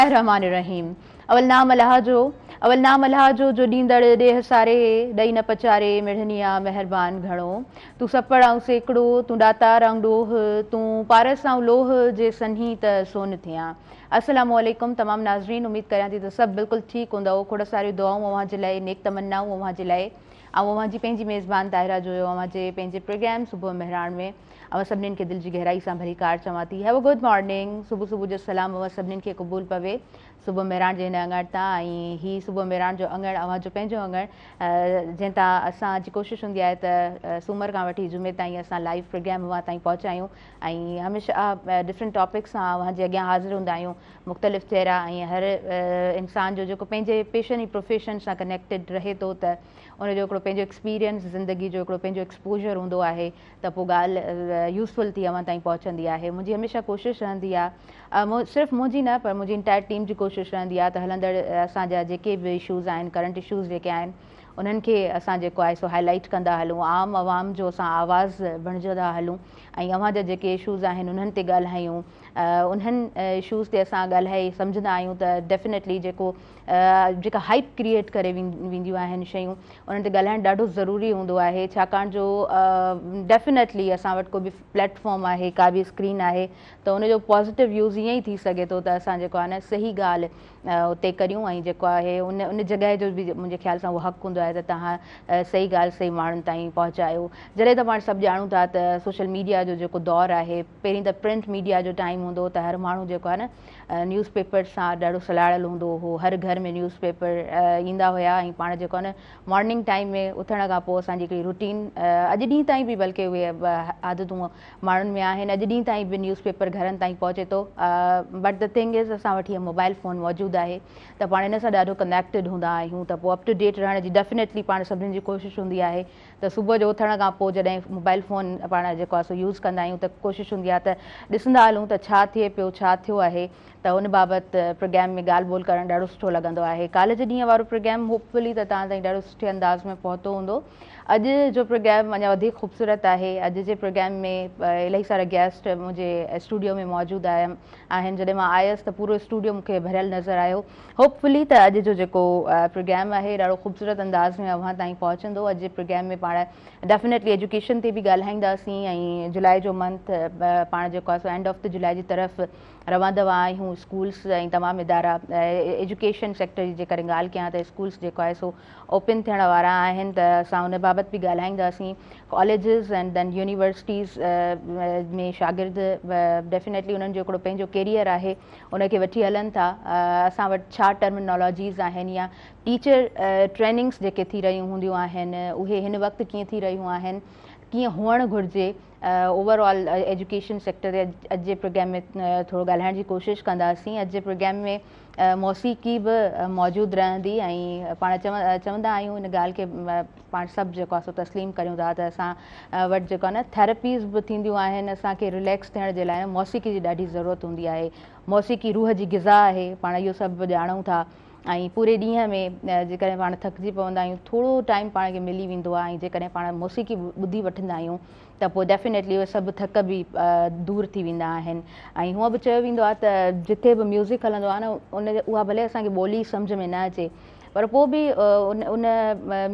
रहमान अवल नाम अल्लाह जो ॾींदड़ ॾेह सारे ॾई न पचारे मिढ़निया मेहरबान घणो तूं सपड़ ऐं सेकड़ो तूं ॾातार ऐं ॾोह तूं पारस ऐं लोह जे सन्ही त सोन थियां। अस्सलामु अलैकुम तमामु नाज़रीन, उम्मीद करियां थी त सभु बिल्कुलु ठीकु हूंदव। खोड़ सारियूं दुआऊं अव्हां जे लाइ, नेक तमन्नाऊं अव्हां जे लाइ। ऐं अव्हां जी पंहिंजी मेज़बान ताहिरा जो अव्हां जे पंहिंजे प्रोग्राम सुबुह मेहरान में अव्हां सभिनीनि खे दिलि जी गहराई सां भली कार चवां थी। Have a good morning. सुबुह जो सलाम अव्हां सभिनीनि खे क़बूल पवे सुबुह मेहरान जे हिन अङण तां। ऐं ही सुबुह मेहरान जो अङण अव्हां जो पंहिंजो अङण जंहिं तां असांजी कोशिशि हूंदी आहे त सूमर खां वठी जुमे ताईं असां लाइव प्रोग्राम अव्हां ताईं पहुचायूं ऐं हमेशह डिफरेंट टॉपिक सां अव्हां जे अॻियां हाज़िर हूंदा आहियूं। मुख़्तलिफ़ चहिरा ऐं हर इंसान जो जेको पंहिंजे पेशन ऐं प्रोफेशन सां कनेक्टेड रहे थो त उनजो हिकिड़ो पंहिंजो एक्सपीरियंस, ज़िंदगी जो हिकिड़ो पंहिंजो एक्सपोजर हूंदो आहे त पोइ ॻाल्हि यूज़फुल थी अव्हां ताईं पहुचंदी आहे। मुंहिंजी हमेशह कोशिशि रहंदी आहे, सिर्फ़ु मुंहिंजी न पर मुंहिंजी इंटायर टीम जी कोशिशि रहंदी आहे त हलंदड़ असांजा जेके बि इशूज़ आहिनि, करंट इशूज़ जेके आहिनि, उन्हनि खे असां जेको आहे सो हाईलाइट कंदा हलूं, आम आवाम जो असां आवाज़ बणिजंदा हलूं ऐं अव्हां जा जेके इशूज़ आहिनि उन्हनि ते ॻाल्हायूं। उन्हनि इशूज़ ते असां ॻाल्हाए सम्झंदा आहियूं त डेफिनेटली जेका हाइप क्रिएट करे वेंदियूं आहिनि शयूं, उन्हनि ते ॻाल्हाइणु ॾाढो ज़रूरी हूंदो आहे। छाकाणि जो डेफिनेटली असां वटि को बि प्लेटफॉर्म आहे, का बि स्क्रीन आहे त उनजो पॉज़िटिव यूज़ ईअं ई थी सघे थो त असां जेको आहे न सही ॻाल्हि उते करियूं ऐं जेको आहे उन जॻह जो बि मुंहिंजे ख़्याल सां उहो हक़ु हूंदो आहे त तव्हां सही ॻाल्हि सही माण्हुनि ताईं पहुचायो। जॾहिं त पाण सभु ॼाणूं था त सोशल मीडिया जो जेको दौरु आहे, पहिरीं त प्रिंट मीडिया जो टाइम हूंदो त हर माण्हू जेको आहे न न्यूज़ पेपर सां ॾाढो सलाड़ियल हूंदो हो। हर घर में न्यूज़ पेपर ईंदा हुया ऐं पाण जेको आहे न मॉर्निंग टाइम में उथण खां पोइ असांजी हिकिड़ी रूटीन अॼु ॾींहं ताईं बि बल्कि उहे आदतूं माण्हुनि में आहिनि। अॼु ॾींहं ताईं बि न्यूज़ पेपर घरनि ताईं पहुचे थो, बट द थिंग इज़ असां वटि हीअ मोबाइल फ़ोन मौजूदु आहे त पाण इन सां ॾाढो कनेक्टेड हूंदा आहियूं। त पोइ अप टू डेट रहण जी डेफिनेटली पाण सभिनीनि जी कोशिशि हूंदी आहे त सुबुह जो उथण खां पोइ जॾहिं मोबाइल फ़ोन पाण जेको आहे सो यूज़ कंदा आहियूं त कोशिशि हूंदी आहे त ॾिसंदा हलूं त छा थिए पियो, छा थियो आहे, त उन बाबति प्रोग्राम में ॻाल्हि ॿोल करणु ॾाढो सुठो लॻंदो आहे। काल्ह जे ॾींहं वारो प्रोग्राम होपफुली त तव्हां ताईं ॾाढो सुठे अंदाज़ में पहुतो हूंदो। अॼु जो प्रोग्राम अञा वधीक ख़ूबसूरत आहे। अॼु जे प्रोग्राम में इलाही सारा गेस्ट मुंहिंजे स्टूडियो में मौजूदु आहिनि। जॾहिं मां आयसि त पूरो स्टूडियो मूंखे भरियल नज़र आयो। होपफुली त अॼु जो जेको प्रोग्राम आहे ॾाढो ख़ूबसूरत अंदाज़ में अव्हां ताईं पहुचंदो। अॼु जे प्रोग्राम में पाण डेफिनेटली एजुकेशन ते बि ॻाल्हाईंदासीं ऐं जुलाई जो मंथ पाण जेको आहे सो एंड ऑफ द जुलाई जी तरफ़ रवां दवा आहियूं। स्कूल्स ऐं तमामु इदारा एजुकेशन सेक्टर जी जेकॾहिं ॻाल्हि कयां त स्कूल्स जेको आहे सो ओपन थियण वारा आहिनि, त असां उन बाबति बि ॻाल्हाईंदासीं। कॉलेजिस एंड देन यूनिवर्सिटीज़ में शागिर्द डेफिनेटली उन्हनि जो हिकिड़ो पंहिंजो कैरियर आहे, उनखे वठी हलनि था। असां वटि छा टर्मिनोलॉजीज़ आहिनि या टीचर ट्रेनिंग्स जेके थी रहियूं हूंदियूं आहिनि उहे हिन वक़्तु कीअं थी रहियूं आहिनि, कीअं हुअणु घुरिजे। ओवरऑल एजुकेशन सेक्टर ते अॼु जे प्रोग्राम में थोरो ॻाल्हाइण जी कोशिशि कंदासीं। अॼु जे प्रोग्राम में मौसीक़ी बि मौजूदु रहंदी ऐं पाण चवंदा आहियूं इन ॻाल्हि खे पाण सभु जेको आहे सो तस्लीम करियूं था त असां वटि जेको आहे न थेरेपीज़ बि थींदियूं आहिनि। असांखे रिलैक्स थियण जे लाइ मौसीक़ी जी ॾाढी ज़रूरत हूंदी आहे। मौसीक़ी रूह जी ग़िज़ा आहे, पाण इहो सभु ॼाणूं था। ऐं पूरे ॾींहं में जेकॾहिं पाण थकिजी पवंदा आहियूं, थोरो टाइम पाण खे मिली वेंदो आहे ऐं जेकॾहिं पाण मौसीक़ी ॿुधी वठंदा आहियूं त पोइ डेफिनेटली उहे सभु थक बि दूरि थी वेंदा आहिनि। ऐं हूअं बि चयो वेंदो आहे त जिथे बि म्यूज़िक हलंदो आहे न उहा भले असांखे ॿोली सम्झ में न अचे पर पोइ बि उन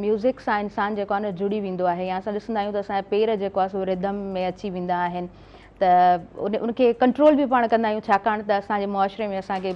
म्यूज़िक सां इंसानु जेको आहे न जुड़ी वेंदो आहे। या असां ॾिसंदा आहियूं त असांजा पेर जेको आहे सो रिदम में अची वेंदा आहिनि, त उनखे कंट्रोल बि पाण कंदा आहियूं। छाकाणि त असांजे मुआशरे में असांखे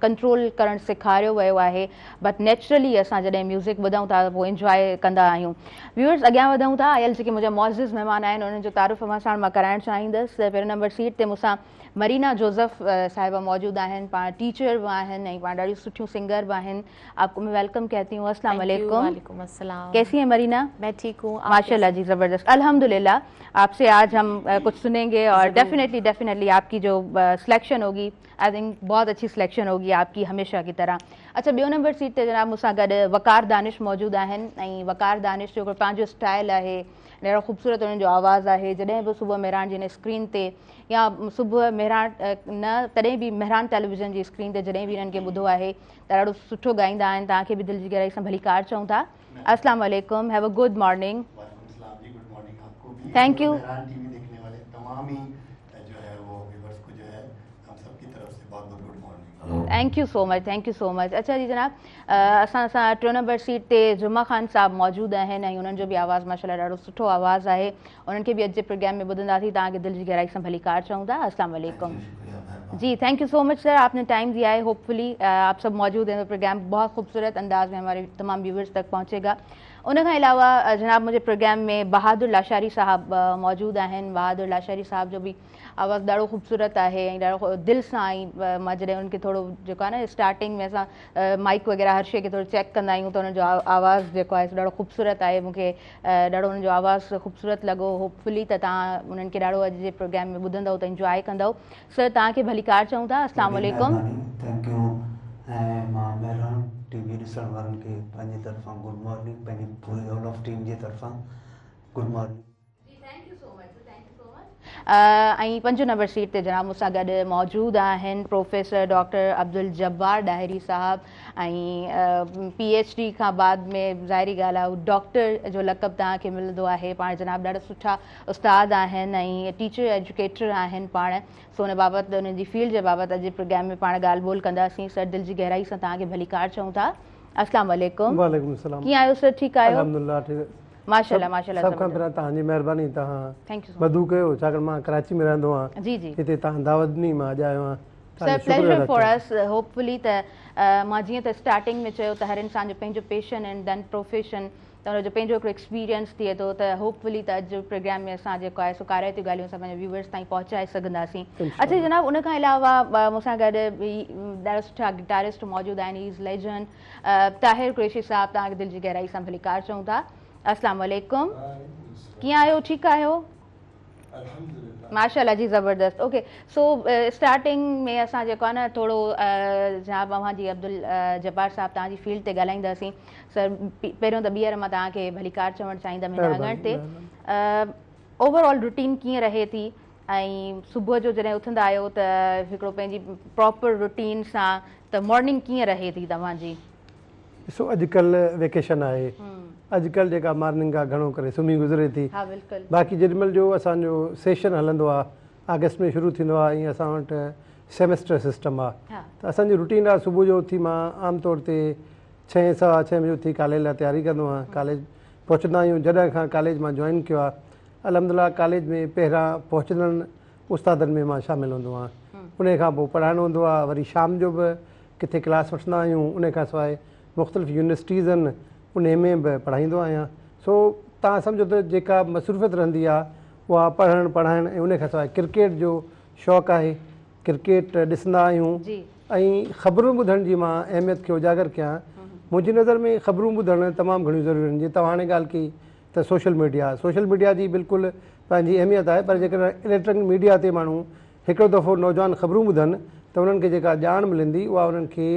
कंट्रोल करणु सेखारियो वियो आहे, बट नेचुरली असां जॾहिं म्यूज़िक ॿुधूं था त पोइ इंजॉय कंदा आहियूं। व्यूअर्स, अॻियां वधूं था। आयल जेके मुंहिंजा मुअज़्ज़िज़ महिमान आहिनि उन्हनि जो तारुफ़ अव्हां सां मां कराइणु चाहींदसि। पहिरियों नंबर सीट ते मूंसां मरीना जोज़फ साहिबा मौजूदु आहिनि। पाण टीचर बि आहिनि ऐं पाण ॾाढियूं सुठियूं सिंगर बि आहिनि। आपको मैं वेलकम कहती हूँ। अस्सलाम वालेकुम। वालेकुम अस्सलाम। कैसी हैं मरीना? मैं ठीक हूँ। माशाल्लाह जी, ज़बरदस्त, अल्हम्दुलिल्लाह। आपसे आज हम कुछ सुनेंगे और डेफिनेटली आपकी जो सिलेक्शन होगी, आई थिंक बहुत अच्छी सिलेक्शन होगी आपकी हमेशा की तरह। अच्छा, ॿियो नंबर सीट ते जनाब मूंसां गॾु वकार दानिश मौजूदु आहिनि ऐं वकार दानिश जो हिकिड़ो पंहिंजो स्टाइल आहे, ॾाढो ख़ूबसूरत उन्हनि जो आवाज़ु आहे। जॾहिं बि सुबुह मेहरान जी हिन स्क्रीन ते या सुबुह मेहरान न तॾहिं बि मेहरान टेलीविज़न जी स्क्रीन ते जॾहिं बि इन्हनि खे ॿुधो आहे त ॾाढो सुठो ॻाईंदा आहिनि। तव्हांखे बि दिलि जी गहराई सां भली कार चऊं था। अस्सलाम वालेकुम, have a good morning. Thank you. Thank you so much. अच्छा जी जनाब, असां सां 3 नंबर सीट ते जुमा ख़ान साहब मौजूदु आहिनि ऐं उन्हनि जो बि आवाज़ु माशाल्लाह ॾाढो सुठो आवाज़ु आहे। उन्हनि खे बि अॼु जे प्रोग्राम में ॿुधंदासीं। तव्हांखे दिलि जी गहराई सां भली कार चऊं था। अस्सलाम वालेकुम जी, thank you so much sir, आपने टाइम दिया है। होपफुली आप सब मौजूद हैं, तो प्रोग्राम बहुत खूबसूरत अंदाज में हमारे तमाम व्यूवर्स तक पहुँचेगा। उनखां अलावा जनाब मुझे प्रोग्राम में बहादुर लाशारी साहब मौजूदु आहिनि। बहादुर लाशारी साहब जो भी आवाज़ु ॾाढो ख़ूबसूरत आहे ऐं ॾाढो दिलि सां ऐं मां जॾहिं उनखे थोरो जेको आहे न स्टार्टिंग में असां माइक वग़ैरह हर शइ खे थोरो चेक कंदा आहियूं त उनजो आवाज़ु जेको आहे ॾाढो ख़ूबसूरत आहे। मूंखे ॾाढो उनजो आवाज़ु ख़ूबसूरत लॻो। होपफुली त तव्हां उन्हनि खे ॾाढो अॼु जे प्रोग्राम में ॿुधंदव त इंजॉय कंदव। सर तव्हांखे भली कार चऊं था। अस्सलाम वालेकुम। Thank U. ऐं मां महिरबानी टीवी ॾिसण वारनि खे पंहिंजी तरफ़ां गुड मॉर्निंग, पंहिंजी पूरी ऑल ऑफ टीम जी तरफ़ां गुड मॉर्निंग। ऐं 5 नंबर सीट ते जनाब मूंसां गॾु मौजूदु आहिनि प्रोफेसर डॉक्टर अब्दुल जब्बार डाहिरी साहब ऐं PhD खां बाद में ज़ाहिरी ॻाल्हि आहे डॉक्टर जो लक़ब तव्हांखे मिलंदो आहे। पाण जनाब ॾाढा सुठा उस्ताद आहिनि ऐं टीचर एजुकेटर आहिनि पाण। सो उन बाबति उन्हनि जी फील्ड जे बाबति अॼु प्रोग्राम में पाण ॻाल्हि ॿोल कंदासीं। सर दिलि जी गहराई सां तव्हांखे भली कार चऊं था। अस्सलाम वालेकुम। वालेकुम सलाम। कीअं आहियो सर? ठीकु आहियो? अल्हम्दुलिल्लाह ठीक। माशाल्लाह माशाल्लाह। सब खां पहिरियों तव्हांजी महिरबानी, तव्हां थैंक यू मधु कयो छाकाणि मां कराची में रहंदो आहियां। जी जी हिते तव्हां दावत ॾिनी, मां अॼु आयो आहियां। Sir pleasure for us. Hopefully त मां जीअं त स्टार्टिंग में चयो त हर इंसान जो पंहिंजो पैशन एंड देन प्रोफेशन, त हुनजो पंहिंजो हिकिड़ो एक्सपीरियंस थिए थो। त होपफुली त अॼु प्रोग्राम में असां जेको आहे सो काराइतियूं ॻाल्हियूं असां पंहिंजे व्यूवर्स ताईं पहुचाए सघंदासीं। अच्छा जनाब, उनखां अलावा मूंसां गॾु ॾाढा सुठा गिटारिस्ट मौजूदु आहिनि। इज़ लेजेंड ताहिर कुरैशी साहब, तव्हांखे दिलि जी गहराई सां भली कार चऊं था। अस्सलाम वालेकुम। कीअं आहियो? ठीकु आहियो? माशाल्लाह जी, ज़बरदस्त। ओके, सो स्टार्टिंग में असां जेको आहे न थोरो जनाब अव्हांजी अब्दुल जब्बार साहब तव्हांजी फील्ड ते ॻाल्हाईंदासीं। सर पहिरियों त ॿीहर मां तव्हांखे भली कार चवणु चाहींदमि हिन अॻण ते। ओवरऑल रूटीन कीअं रहे थी ऐं सुबुह जो जॾहिं उथंदा आहियो त हिकिड़ो पंहिंजी प्रॉपर रूटीन सां त मॉर्निंग कीअं रहे थी तव्हांजी? ॾिसो अॼुकल्ह वेकेशन आहे, अॼुकल्ह जेका मॉर्निंग आहे घणो करे सुम्ही गुज़रे थी। हा बिल्कुलु। बाक़ी जेॾीमहिल जो असांजो सेशन हलंदो आहे, अगस्त में शुरू थींदो आहे, ईअं असां वटि सेमेस्टर सिस्टम आहे। त असांजी रूटीन आहे सुबुह जो उथी मां आमतौर ते 6 सवा 6 बजे उथी कॉलेज लाइ तयारी कंदो आहियां। कॉलेज पहुचंदा आहियूं। जॾहिं खां कॉलेज मां जॉइन कयो आहे अल्हम्दुलिल्लाह कॉलेज में पहिरां पहुचंदड़ उस्तादनि में मां शामिलु हूंदो आहियां। उन खां पोइ पढ़ाइणो हूंदो आहे। वरी शाम जो बि किथे क्लास वठंदा आहियूं। उन खां सवाइ मुख़्तलिफ़ यूनिवर्सिटीज़ आहिनि, उन में बि पढ़ाईंदो आहियां। सो तव्हां सम्झो त जेका मसरूफ़ियत रहंदी आहे उहा पढ़ाइणु ऐं उन खां सवाइ क्रिकेट जो शौक़ु आहे। क्रिकेट ॾिसंदा आहियूं ऐं ख़बरूं ॿुधण जी मां अहमियत खे उजागर कयां। मुंहिंजी नज़र में ख़बरूं ॿुधणु तमामु घणियूं ज़रूरी आहिनि। जीअं तव्हां हाणे ॻाल्हि कई त सोशल मीडिया जी बिल्कुलु पंहिंजी अहमियत आहे, पर जेकॾहिं इलेक्ट्रॉनिक मीडिया ते माण्हू हिकिड़ो दफ़ो नौजवान ख़बरूं ॿुधनि त उन्हनि खे जेका ॼाण मिलंदी उहा उन्हनि खे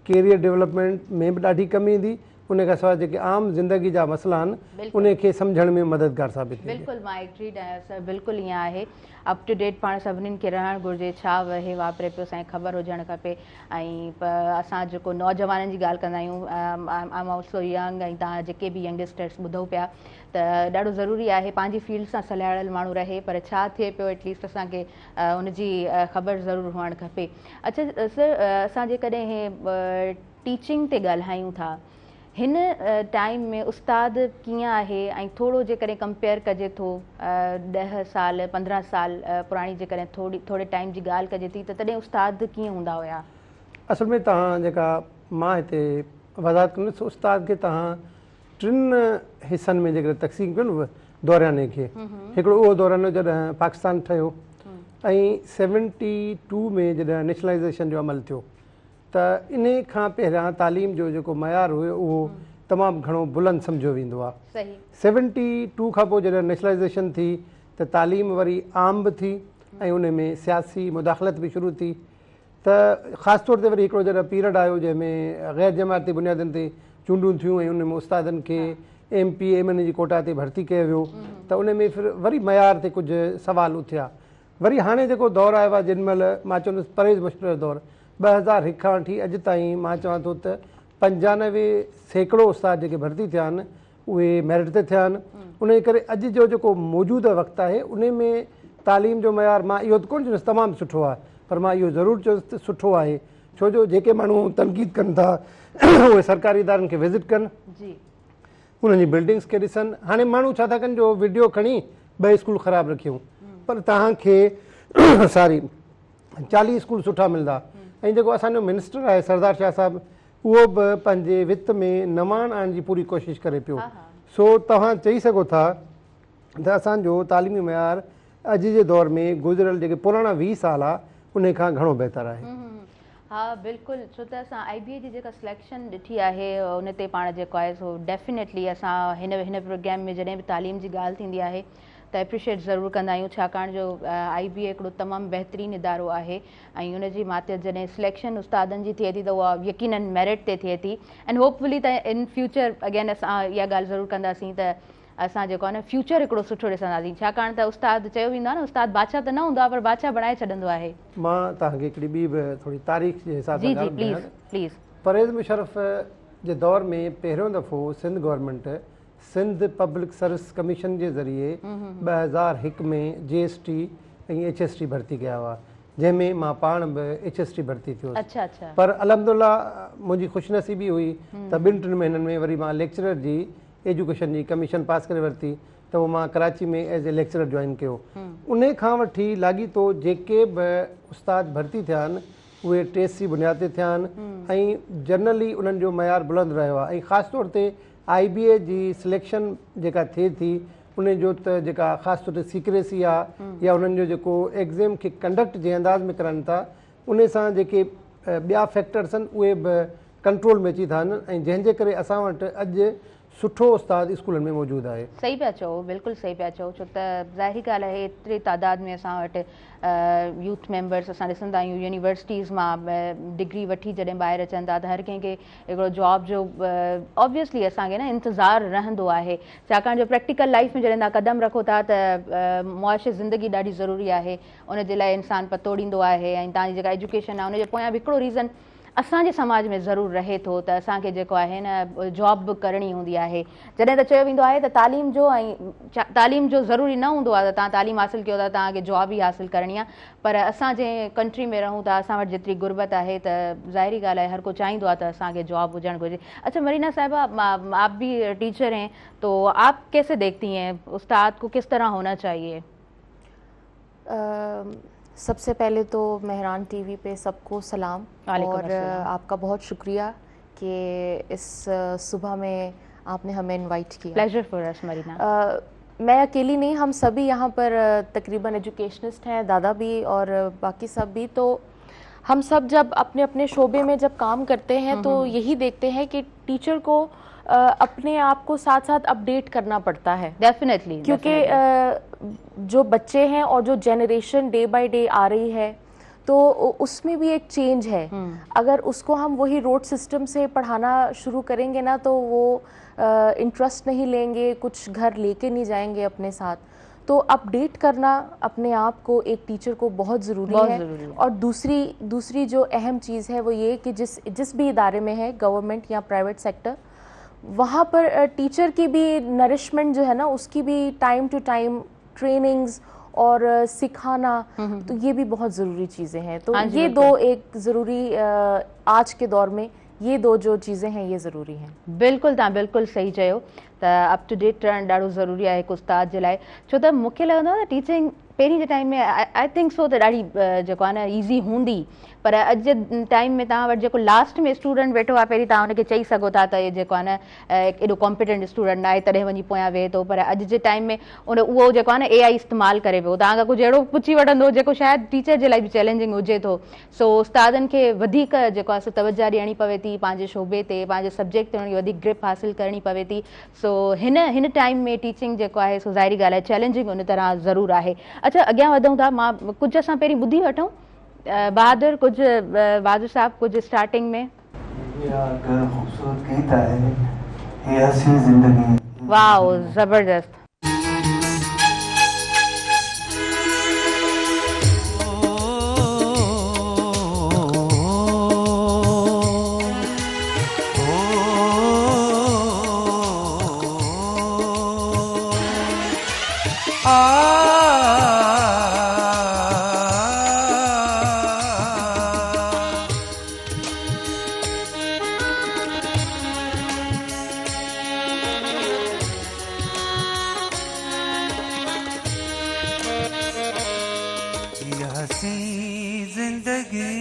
कैरियर डेवलपमेंट में बि ॾाढी कमी ईंदी। उन खां सवाइ जेके आम ज़िंदगी जा मसइला आहिनि उन खे सम्झण में मददगार साबित थींदी। बिल्कुलु मां एग्रीड आहियां सर, बिल्कुलु ईअं आहे। अप टू डेट पाण सभिनीनि खे रहणु घुरिजे, छा वहे वापरे पियो असांखे ख़बर हुजणु खपे। ऐं असां जेको नौजवाननि जी ॻाल्हि कंदा आहियूं, आई एम ऑल्सो यंग, ऐं तव्हां जेके बि यंगस्टर्स ॿुधो पिया त ॾाढो ज़रूरी आहे पंहिंजी फील्ड सां सलाहियल माण्हू रहे, पर छा थिए पियो एटलीस्ट असांखे उनजी ख़बर ज़रूरु हुअणु खपे। अच्छा सर, असां जेकॾहिं हे टीचिंग ते ॻाल्हायूं था, हिन टाइम में उस्ताद कीअं आहे ऐं थोरो जेकॾहिं कंपेयर कजे थो 10 साल 15 साल पुराणी जेकॾहिं थोरे टाइम जी ॻाल्हि कजे थी त तॾहिं उस्ताद कीअं हूंदा हुया? असल में तव्हां जेका मां हिते वज़ाहत कंदुसि, उस्ताद खे तव्हां 3 हिसनि में जेकॾहिं तक़सीम कयो न दौराने खे। हिकिड़ो उहो दौरानो जॾहिं पाकिस्तान ठहियो ऐं 72 में जॾहिं नेशनलाइज़ेशन जो अमल थियो त इन खां पहिरियां तालीम जो जेको मयार हुयो उहो तमामु घणो बुलंद सम्झो वेंदो आहे। 72 खां पोइ जॾहिं नेशनलाइज़ेशन थी त तालीम वरी आम बि थी ऐं उन में सियासी मुदाख़लत बि शुरू थी। त ख़ासि तौर ते वरी हिकिड़ो जॾहिं पीरियड आयो जंहिंमें ग़ैर जमायती बुनियादनि ते चूंडूं थियूं ऐं उन में उस्तादनि खे MP MN जी कोटा ते भर्ती कयो वियो, त उन में फिर वरी मयार ते कुझु सवाल उथिया। वरी हाणे जेको दौरु आयो आहे जेॾीमहिल मां चवंदुसि परहेज़ मुश्किल दौरु 2001 खां वठी अॼु ताईं मां चवां थो त 95% उस्ताद जेके भर्ती थिया आहिनि उहे मेरिट ते थिया आहिनि। उन करे अॼु जो जेको मौजूदु वक़्तु आहे उन में तालीम जो मयार मां इहो त कोन चवंदुसि तमामु सुठो आहे, पर मां इहो ज़रूरु चवंदुसि त सुठो आहे। छो जो जेके माण्हू तनक़ीद कनि था उहे सरकारी इदारनि खे विज़िट कनि, जी उन्हनि जी बिल्डिंग्स खे ॾिसनि। हाणे माण्हू छा था कनि, जो वीडियो खणी 2 स्कूल ख़राबु रखियूं, पर तव्हांखे सॉरी 40 स्कूल सुठा मिलंदा। ऐं जेको असांजो मिनिस्टर आहे सरदार शाह साहिबु, उहो बि पंहिंजे वित्त में नवान आणण जी पूरी कोशिशि करे पियो। सो तव्हां चई सघो था त असांजो तालीमी मयार अॼु जे दौर में गुज़िरियल जेके पुराणा 20 साल आहे उन खां घणो बहितर आहे। हा बिल्कुलु, छो त असां IBA जी जेका सिलेक्शन ॾिठी आहे उन ते पाण जेको आहे सो डेफिनेटली असां हिन प्रोग्राम में जॾहिं बि तालीम जी ॻाल्हि थींदी आहे त एप्रिशिएट ज़रूरु कंदा आहियूं, छाकाणि जो IBA हिकिड़ो तमामु बहितरीनु इदारो आहे ऐं उनजी माते जॾहिं सिलेक्शन उस्तादनि जी थिए थी त उहा यकीनन मेरिट ते थिए थी। एंड होपफुली त इन फ्यूचर अगेन असां इहा ॻाल्हि ज़रूरु कंदासीं त असां जेको आहे न फ्यूचर हिकिड़ो सुठो ॾिसंदासीं, छाकाणि त उस्ताद चयो वेंदो आहे न, उस्ताद बादशाह त न हूंदो आहे पर बादशाह बणाए छॾंदो आहे। मां तव्हांखे हिकिड़ी ॿी बि थोरी तारीख़ जे हिसाब जी सां जी प्लीज़ प्लीज़। परवेज़ मुशर्रफ जे दौर में पहिरियों दफ़ो Sindh government Sindh public service commission जे ज़रिए 2001 में GST ऐं HST भर्ती कया हुआ, जंहिंमें मां पाण बि HST भर्ती थियो। अच्छा अच्छा। पर अलहमदुलिल्लाह मुंहिंजी ख़ुशनसीबी हुई त 2-3 महीननि में वरी मां लेक्चरर जी एजुकेशन जी कमीशन पास करे वरिती, त उहो मां कराची में एज़ ए लेक्चरर जॉइन कयो। उन खां वठी लाॻीतो जेके बि उस्ताद भर्ती थिया आहिनि उहे टेस्ट जी बुनियाद ते थिया आहिनि ऐं जनरली उन्हनि जो मयार बुलंद रहियो आहे। ऐं ख़ासि तौर ते IBA जी सिलेक्शन जेका थिए थी उन जो त जेका ख़ासि तौर ते सीक्रेसी आहे या उन्हनि जो जेको एग्ज़ाम खे कंडक्ट जे अंदाज़ में करनि था उन सां जेके ॿिया फैक्टर्स आहिनि उहे बि कंट्रोल में अची था वञनि, ऐं जंहिंजे करे असां वटि अॼु सुठो उस्ताद स्कूलनि में मौजूदु आहे। सही पिया चओ, बिल्कुलु सही पिया चओ, छो त ज़ाहिरी ॻाल्हि आहे एतिरी तादाद में असां वटि यूथ मेंबर्स असां ॾिसंदा आहियूं यूनिवर्सिटीज़ मां डिग्री वठी जॾहिं ॿाहिरि अचनि था त हर कंहिंखे हिकिड़ो जॉब जो ऑब्वियसली असांखे न इंतज़ारु रहंदो आहे, छाकाणि जो प्रैक्टिकल लाइफ में जॾहिं तव्हां क़दम रखो था त मुआश ज़िंदगी ॾाढी ज़रूरी आहे, उनजे लाइ इंसानु पतो ॾींदो आहे। ऐं तव्हांजी जेका एजुकेशन आहे उनजे पोयां बि हिकिड़ो रीज़न असांजे समाज में ज़रूरु रहे थो त असांखे जेको आहे न जॉब बि करणी हूंदी आहे। जॾहिं त चयो वेंदो आहे त तालीम जो ज़रूरी न हूंदो आहे त तव्हां तालीम हासिलु कयो था तव्हांखे जॉब ई हासिलु करणी आहे, पर असां जंहिं कंट्री में रहूं था असां वटि जेतिरी गुरबत आहे त ज़ाहिरी ॻाल्हि आहे हर को चाहींदो आहे त असांखे जॉब हुजणु घुरिजे। अच्छा मरीना साहिबा, आप भी टीचर हैं तो आप कैसे देखती हैं उस्ताद को किस तरह होना चाहिए? सबसे पहले तो मेहरान टीवी पे सबको सलाम और आपका बहुत शुक्रिया कि इस सुबह में आपने हमें invite Kiya. Pleasure for us Marina. मैं अकेली नहीं, हम सभी यहाँ पर तकरीबन एजुकेशनिस्ट हैं, दादा भी और बाकी सब भी। तो हम सब जब अपने अपने शोबे में जब काम करते हैं तो यही देखते हैं कि टीचर को अपने आप को साथ साथ अपडेट करना पड़ता है डेफिनेटली, क्योंकि जो बच्चे हैं और जो जेनरेशन डे बाय डे आ रही है तो उसमें भी एक चेंज है। अगर उसको हम वही रोड सिस्टम से पढ़ाना शुरू करेंगे ना तो वो इंटरेस्ट नहीं लेंगे, कुछ घर लेके नहीं जाएंगे अपने साथ। तो अपडेट करना अपने आप को एक टीचर को बहुत ज़रूरी है। और दूसरी जो अहम चीज़ है वो ये कि जिस भी इदारे में है, गवर्नमेंट या प्राइवेट सेक्टर, वहाँ पर टीचर की भी नरिशमेंट जो है ना उसकी भी टाइम टू टाइम ट्रेनिंग्स और सिखाना, तो ये भी बहुत ज़रूरी चीज़ें हैं। तो ये दो एक ज़रूरी आज के दौर में ये दो जो चीज़ें हैं ये ज़रूरी हैं। बिल्कुल, तव्हां बिल्कुलु सही चयो त अप टू डेट रहणु ॾाढो ज़रूरी आहे हिकु उस्ताद जे लाइ, छो त मूंखे लॻंदो आहे न टीचिंग पहिरीं जे टाइम में आई थिंक सो त ॾाढी जेको आहे न ईज़ी हूंदी, पर अॼु जे टाइम में तव्हां वटि जेको लास्ट में स्टूडेंट वेठो आहे पहिरीं तव्हां हुनखे चई सघो था त इहे जेको आहे न एॾो कॉम्पिटेंट स्टूडेंट आहे तॾहिं वञी पोयां वेहे थो, पर अॼु जे टाइम में उहो जेको आहे न AI इस्तेमालु करे पियो, तव्हां खां कुझु अहिड़ो पुछी वठंदो जेको शायदि टीचर जे लाइ बि चैलेंजिंग हुजे थो। सो उस्तादनि खे वधीक जेको आहे सो तवजा ॾियणी पवे थी, पंहिंजे शोबे ते पंहिंजे सब्जेक्ट ते उनजी वधीक ग्रिप हासिलु करणी पवे थी। सो हिन टाइम में टीचिंग जेको आहे सो ज़ाहिरी ॻाल्हि आहे चैलेंजिंग उन तरह ज़रूरु आहे। अच्छा अॻियां वधूं था, मां कुझु असां पहिरीं ॿुधी वठूं बहादुर साहब कुछ स्टार्टिंग में। खूबसूरत गीत है ये हसी जिंदगी। वाह जबरदस्त। जिंदगी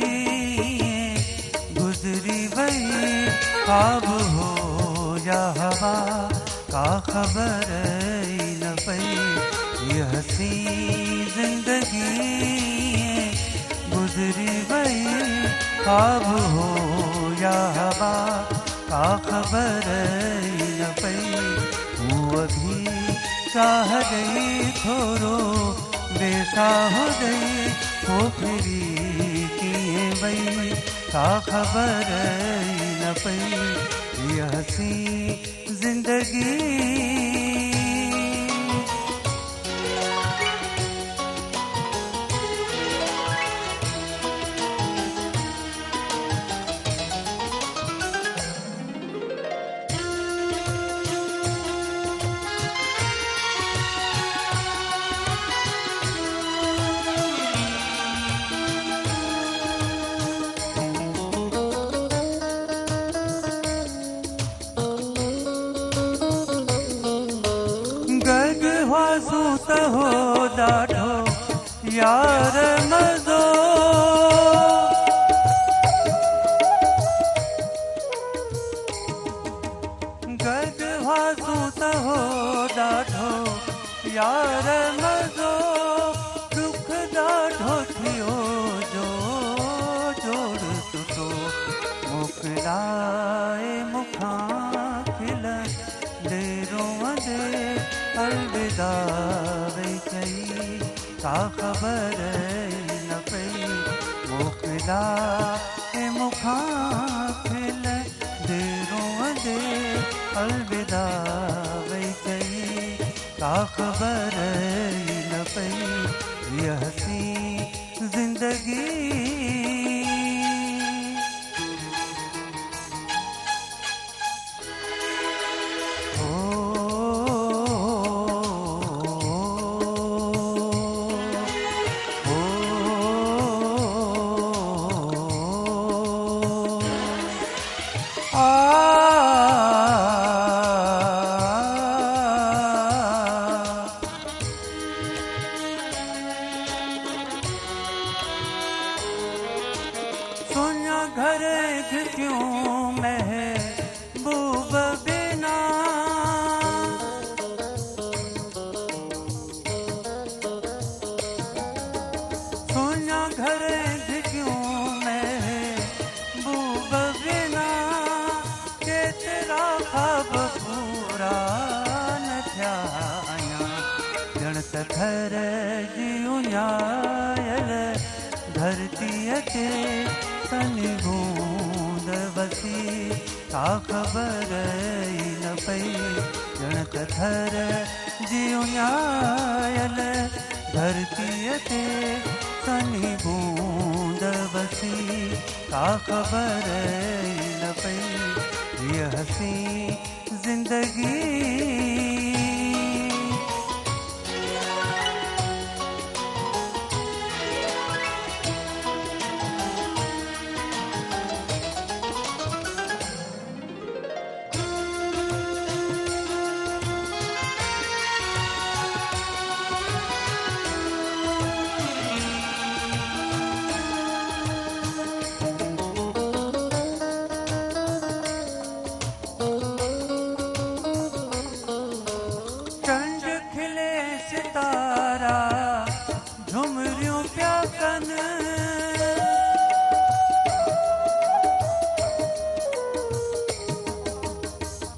गुजरी वही ख्वाब हो या हवा का खबर न पई ये हसी जिंदगी गुजरी वही ख्वाब हो या हवा का खबर न पई वो अभी चाह गई थोरो बेसा हो गई वो फिरी किए वही का खबर न पई ये हसी जिंदगी हो ॾाढो यार मज़ो गॾु वासूं त हो ॾाढो यार मज़ो दुख ॾाढो थियो जो जोड़ टुटो मोकिलाए मूंखां खिल दे रोअंदे अलविदा वई चई का ख़बर न पई मोकिला मूंखां खिल दे रोअंदे अलविदा वई चई का ख़बर न पई ये हसी जिंदगी सोनिया घर क्यों महबूब बिना सोनिया घर क्यों महबूब बिना के तेरा ख्वाब पूरा न थिया अञा ॼण त घर जी उञायल धरतीअ ते सनी बूंद वसी का ख़बर न पई ॼण त थर जी उञायल धरतीअ ते सनी बूंद वसी का ख़बर न पई ये हसी जिंदगी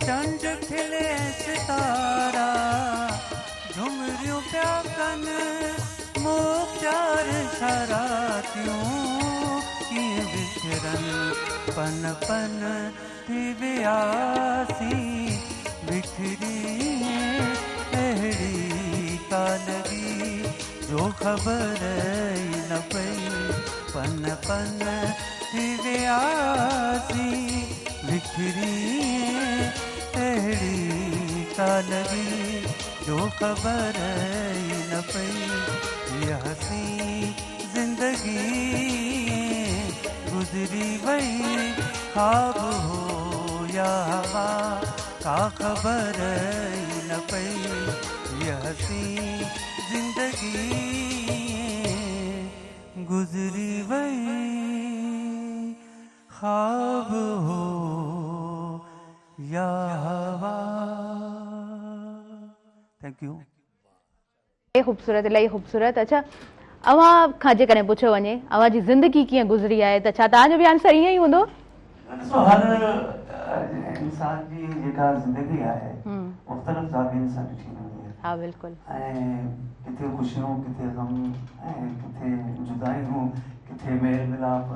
चंड खिले सितारा झुमरियूं पिया कनि मुख्तार शरातियूं कीअं विछरनि पन पन थी वियासी बिखरी अहिड़ी का लॻी जो ख़बर ई न पई पन पन थी वियासी बिखरी अहिड़ी का लॻी जो ख़बर ई न पई ये हसी ज़िंदगी गुज़री वई ख़्वाब हो या हवा का ख़बर ई न पई ये हसी ज़िंदगी गुजरी वही ख्वाब हो या हवा। Thank U. खूबसूरत, इलाही खूबसूरत। अच्छा, अवां खां जेकॾहिं पुछियो वञे अवां जी ज़िंदगी कीअं गुज़री आहे त छा तव्हांजो बि आंसर ईअं ई हूंदो? ॾिसो, हर इंसान जी जेका ज़िंदगी आहे मुख़्तलिफ़ ज़ावियनि सां ॾिठी वेंदी आहे। हाँ बिल्कुलु। ऐं किथे ख़ुशियूं, किथे गम, ऐं किथे जुदाइयूं, किथे मेल मिलाप।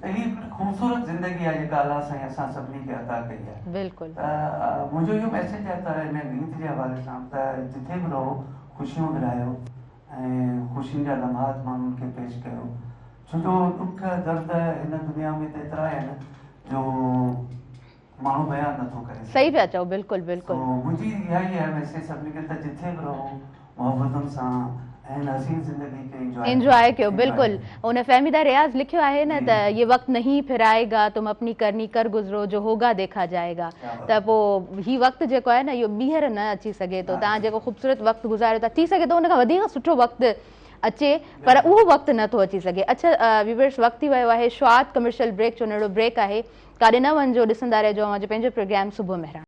त हीअ हिकिड़ी ख़ूबसूरत ज़िंदगी आहे जेका अलाह साईं असां सभिनी खे अता कई आहे। बिल्कुलु। त मुंहिंजो इहो मैसेज आहे त हिन गीत जे हवाले सां त जिथे बि रहो ख़ुशियूं विरायो ऐं ख़ुशियुनि जा लम्हात माण्हुनि खे पेश कयो, छो जो ॾुख दर्द हिन दुनिया में त एतिरा आहिनि जो माण्हू बयानु नथो करे। सही पिया चओ, बिल्कुलु बिल्कुलु। मुंहिंजी इहा ई आहे मैसेज सभिनी खे त जिथे बि रहो मोहब्बतुनि सां ऐं हसीन ज़िंदगी खे एंजॉय कयो। बिल्कुलु, हुन फ़हमीदा रियाज़ लिखियो आहे न त ये वक्त नहीं फिराएगा, तुम अपनी करनी कर गुज़रो, जो होगा देखा जाएगा। त पोइ ही वक़्तु जेको आहे न इहो ॿीहर न अची सघे थो। तव्हां जेको ख़ूबसूरत वक़्तु गुज़ारियो था, थी सघे थो हुन खां वधीक सुठो वक़्तु अचे, पर उहो वक़्तु नथो अची सघे। अच्छा व्यूअर्स, वक़्तु थी वियो आहे शुआत कमर्शियल ब्रेक जो। नंढिड़ो ब्रेक आहे, काॾे न वञिजो, ॾिसंदा रहिजो अवां जो पंहिंजो प्रोग्राम सुबुह मेहरान।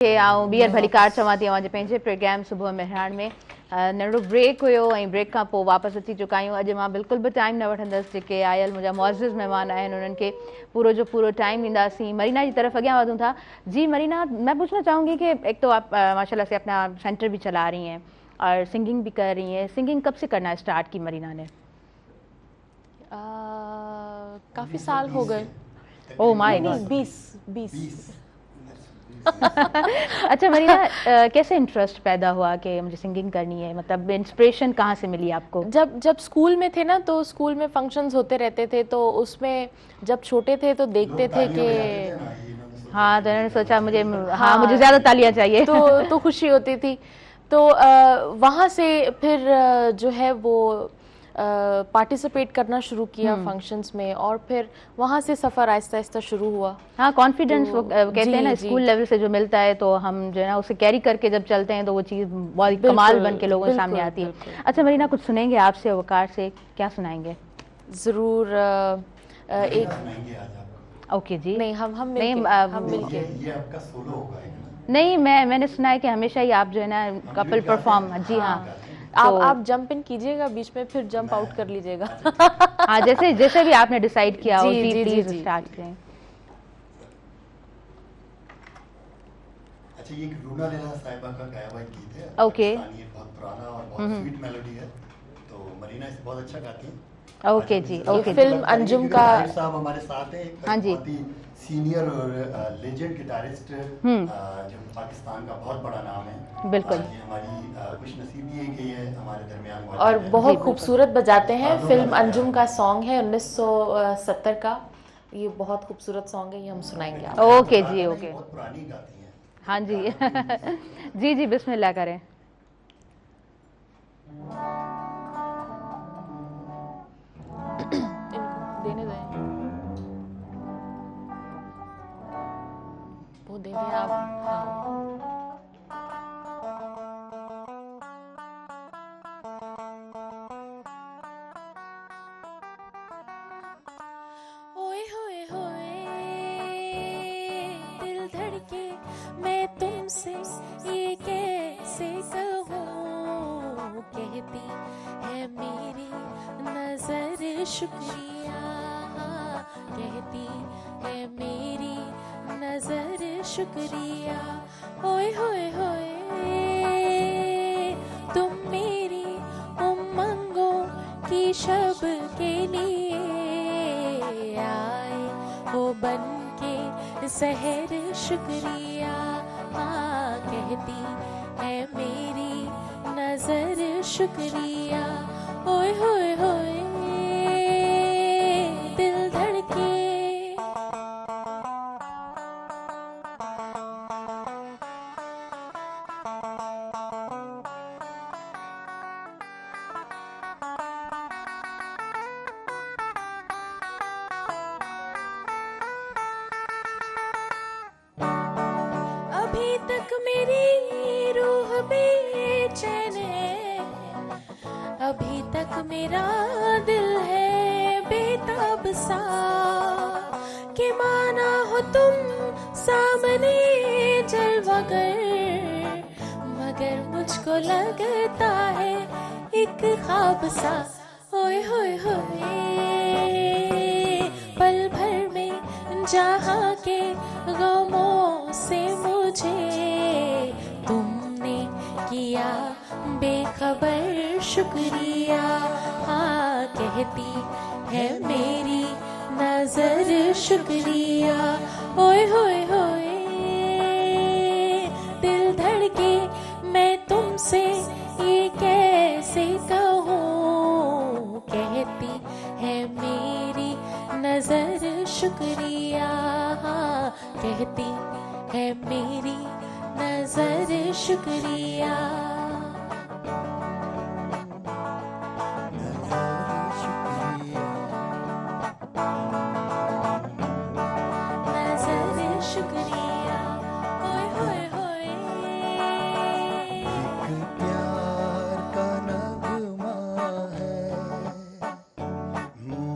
ॿीहर भली कार चवां थी अवां जे पंहिंजे प्रोग्राम सुबुह मेहरान में। नंढिड़ो ब्रेक हुयो ऐं ब्रेक खां पोइ वापसि अची चुका आहियूं। अॼु मां बिल्कुलु बि टाइम न वठंदसि, जेके आयल मुंहिंजा मुअज़्ज़िज़ महिमान आहिनि उन्हनि खे पूरो जो पूरो टाइम ॾींदासीं। मरीना जी तरफ अॻियां वधूं था। जी मरीना, मैं पूछना चाहूँगी कि एक तो आप माशाल्लाह से अपना सेंटर भी चला रही हैं और सिंगिंग भी कर रही हैं। सिंगिंग कब से करना स्टार्ट की मरीना ने? काफ़ी साल हो गए। Oh my God, 20। अच्छा मरीना, कैसे इंटरेस्ट पैदा हुआ कि मुझे सिंगिंग करनी है? मतलब इंस्पिरेशन कहाँ से मिली आपको? जब स्कूल में थे ना, तो स्कूल में फंक्शंस होते रहते थे, तो उसमें जब छोटे थे तो देखते थे कि हाँ, तो इन्होंने सोचा मुझे मुझे ज़्यादा तालियां चाहिए, तो खुशी होती थी। तो वहाँ से फिर जो है वो पार्टिसिपेट करना शुरू किया फंक्शंस में, और फिर वहाँ से सफ़र आहिस्ता आहिस्ता शुरू हुआ। हाँ, कॉन्फिडेंस वो कहते हैं ना, स्कूल लेवल से जो मिलता है तो हम जो है ना उसे कैरी करके जब चलते हैं तो वो चीज़ बहुत कमाल बन के लोगों के सामने आती है। अच्छा मरीना, कुछ सुनेंगे आपसे वकार से? क्या सुनाएंगे? ज़रूर। एक ओके जी। नहीं, हम मिलके ये आपका सोलो होगा? नहीं, मैंने सुना है कि हमेशा ही आप जो है ना कपल परफॉर्म। जी हाँ, आप जंप इन कीजिएगा बीच में, फिर जंप आउट कर लीजिएगा। हाँ, जैसे भी आपने डिसाइड किया हो। जी, स्टार्ट करें। अच्छा, ये रूना लैला साहिबा का गाया हुआ गीत है। ओके। बहुत पुराना और बहुत स्वीट मेलोडी है, तो मरीना इसे बहुत अच्छा गाती है। ओके जी, ओके। फिल्म अंजुम का साहब हमारे साथ हैं। हाँ जी, बहुत ही सीनियर और लेजेंड गिटारिस्ट, जो पाकिस्तान का बहुत बड़ा नाम है। बिल्कुल। ये हमारी खुशनसीबी है कि ये हमारे दरमियान और बहुत खूबसूरत बजाते हैं। फिल्म अंजुम का सॉन्ग है 1970 का, ये बहुत खूबसूरत सॉन्ग है, ये हम सुनाएंगे आपको। ओके जी, ओके। बहुत पुरानी गाती हैं। हाँ जी। जी बिस्मिल्लाह करें। देने दें, वो दे दें आप। हाँ। ओए होए होए दिल धड़के, मैं तुमसे ये कैसे कहूँ, कहती है मेरी नजर शुक्रिया, कहती है मेरी नजर शुक्रिया। ओए होए होए तुम मेरी उमंगों की शब के लिए आए हो बन के सहर शुक्रिया, कहती है मेरी नजर शुक्रिया। ओए होए होए दिल धड़के। तक मेरी रूह बेचैन है, अभी तक मेरा दिल है बेताब सा, कि माना हो तुम सामने जलवागर, मगर मुझको लगता है एक ख्वाब सा। होए होए होए, पल भर में जहाँ के गमों से मुझे तुमने किया बेखबर शुक्रिया। हाँ कहती है मेरी नजर शुक्रिया। होए होए होए, दिल धड़के मैं तुमसे ये कैसे कहूँ, कहती है मेरी नजर शुक्रिया। हाँ कहती है मेरी नजर शुक्रिया। नजर शुक्रिया। होए होए होए, एक प्यार का नगमा है,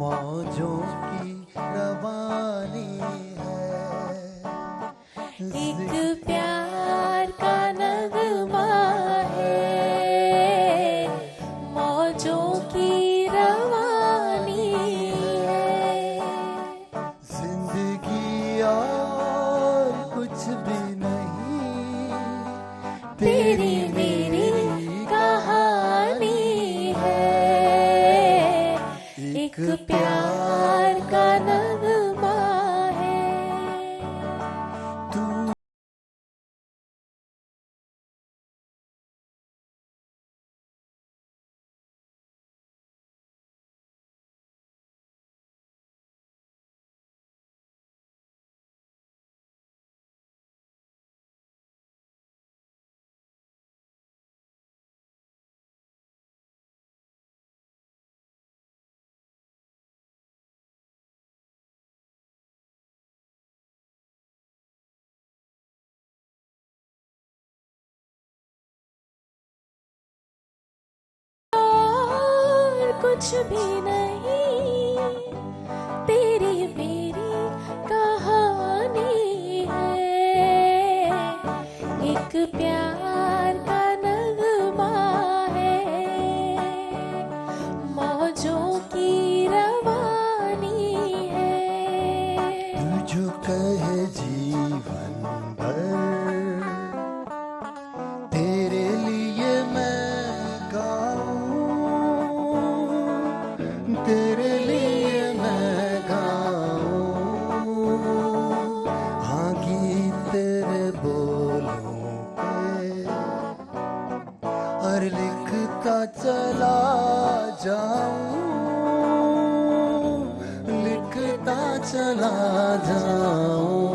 मौजों की रवानी है। एक प्यार का नगमा है, मौजों की रवानी है। जिंदगी और कुछ भी नहीं, तेरी मेरी कहानी है, एक प्यार का नगमा है। और कुछ भी नहीं, तेरी मेरी कहानी है, एक प्यार का नगमा है, मौजों की रवानी है। तू जो कहे जीवन भर, तेरे लिए मैं गाऊं, तेरे लिए मैं गाऊं। हाँ गीत तेरे बोलों पे, और लिखता चला जाऊं, लिखता चला जाऊं।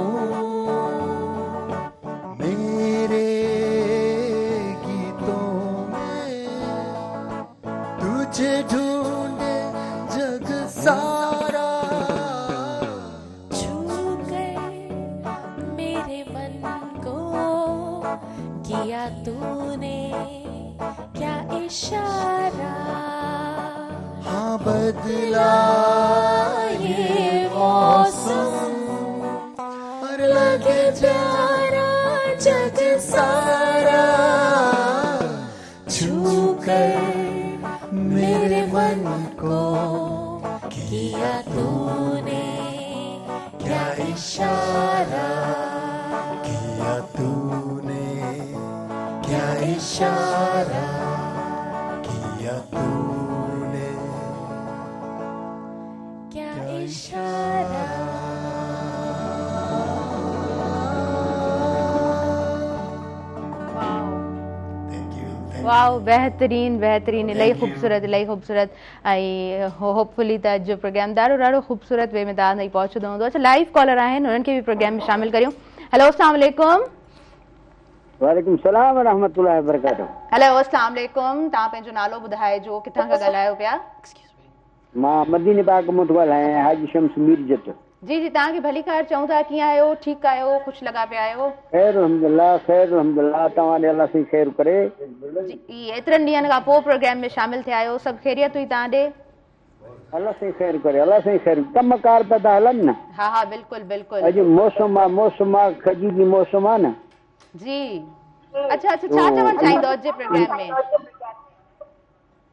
मेरे गीतों में तुझे ढूंढे जग सारा। छू कर मेरे मन को किया तूने क्या इशारा। हाँ बदला ये मौसम और लगे प्यारा जग सारा। छू कर मेरे मन को किया तूने क्या इशारा। किया तूने क्या इशारा। किया तूने क्या इशारा। वाओ, बेहतरीन बेहतरीन, इलाही ख़ूबसूरत इलाही ख़ूबसूरत। ऐं होपफुली त अॼु जो प्रोग्राम ॾाढो ख़ूबसूरत वे में तव्हां ताईं पहुचंदो हूंदो। अच्छा, लाइव कॉलर आहिनि, उन्हनि खे बि प्रोग्राम में शामिल करियूं। हेलो, अस्सलाम वालेकुम। वालेकुम सलाम व रहमतुल्लाहि व बरकातहू। हेलो, अस्सलाम वालेकुम। तव्हां पंहिंजो नालो ॿुधाइजो, किथां खां ॻाल्हायो पिया? मां मदीने पाक मां थो ॻाल्हायां, हाजी शम्स मीरजत। जी जी तव्हांखे भली ख़ैर चऊं था, कीअं आहियो? ठीकु आहियो? ख़ुशि लॻा पिया आहियो? ख़ैर अल्हम्दुलिल्लाह तव्हां ॾे अलाह साईं ख़ैर करे। जी एतिरनि ॾींहंनि खां पोइ प्रोग्राम में शामिल थिया आहियो, सभु ख़ैरियत हुई तव्हां ॾे? अलाह साईं ख़ैर करे, अलाह साईं ख़ैर। कमकार पिया था हलनि न? हा हा बिल्कुलु बिल्कुलु। अॼु मौसम आहे खजी जी मौसम आहे न। जी अच्छा अच्छा, छा चवणु चाहींदो अॼु जे प्रोग्राम में?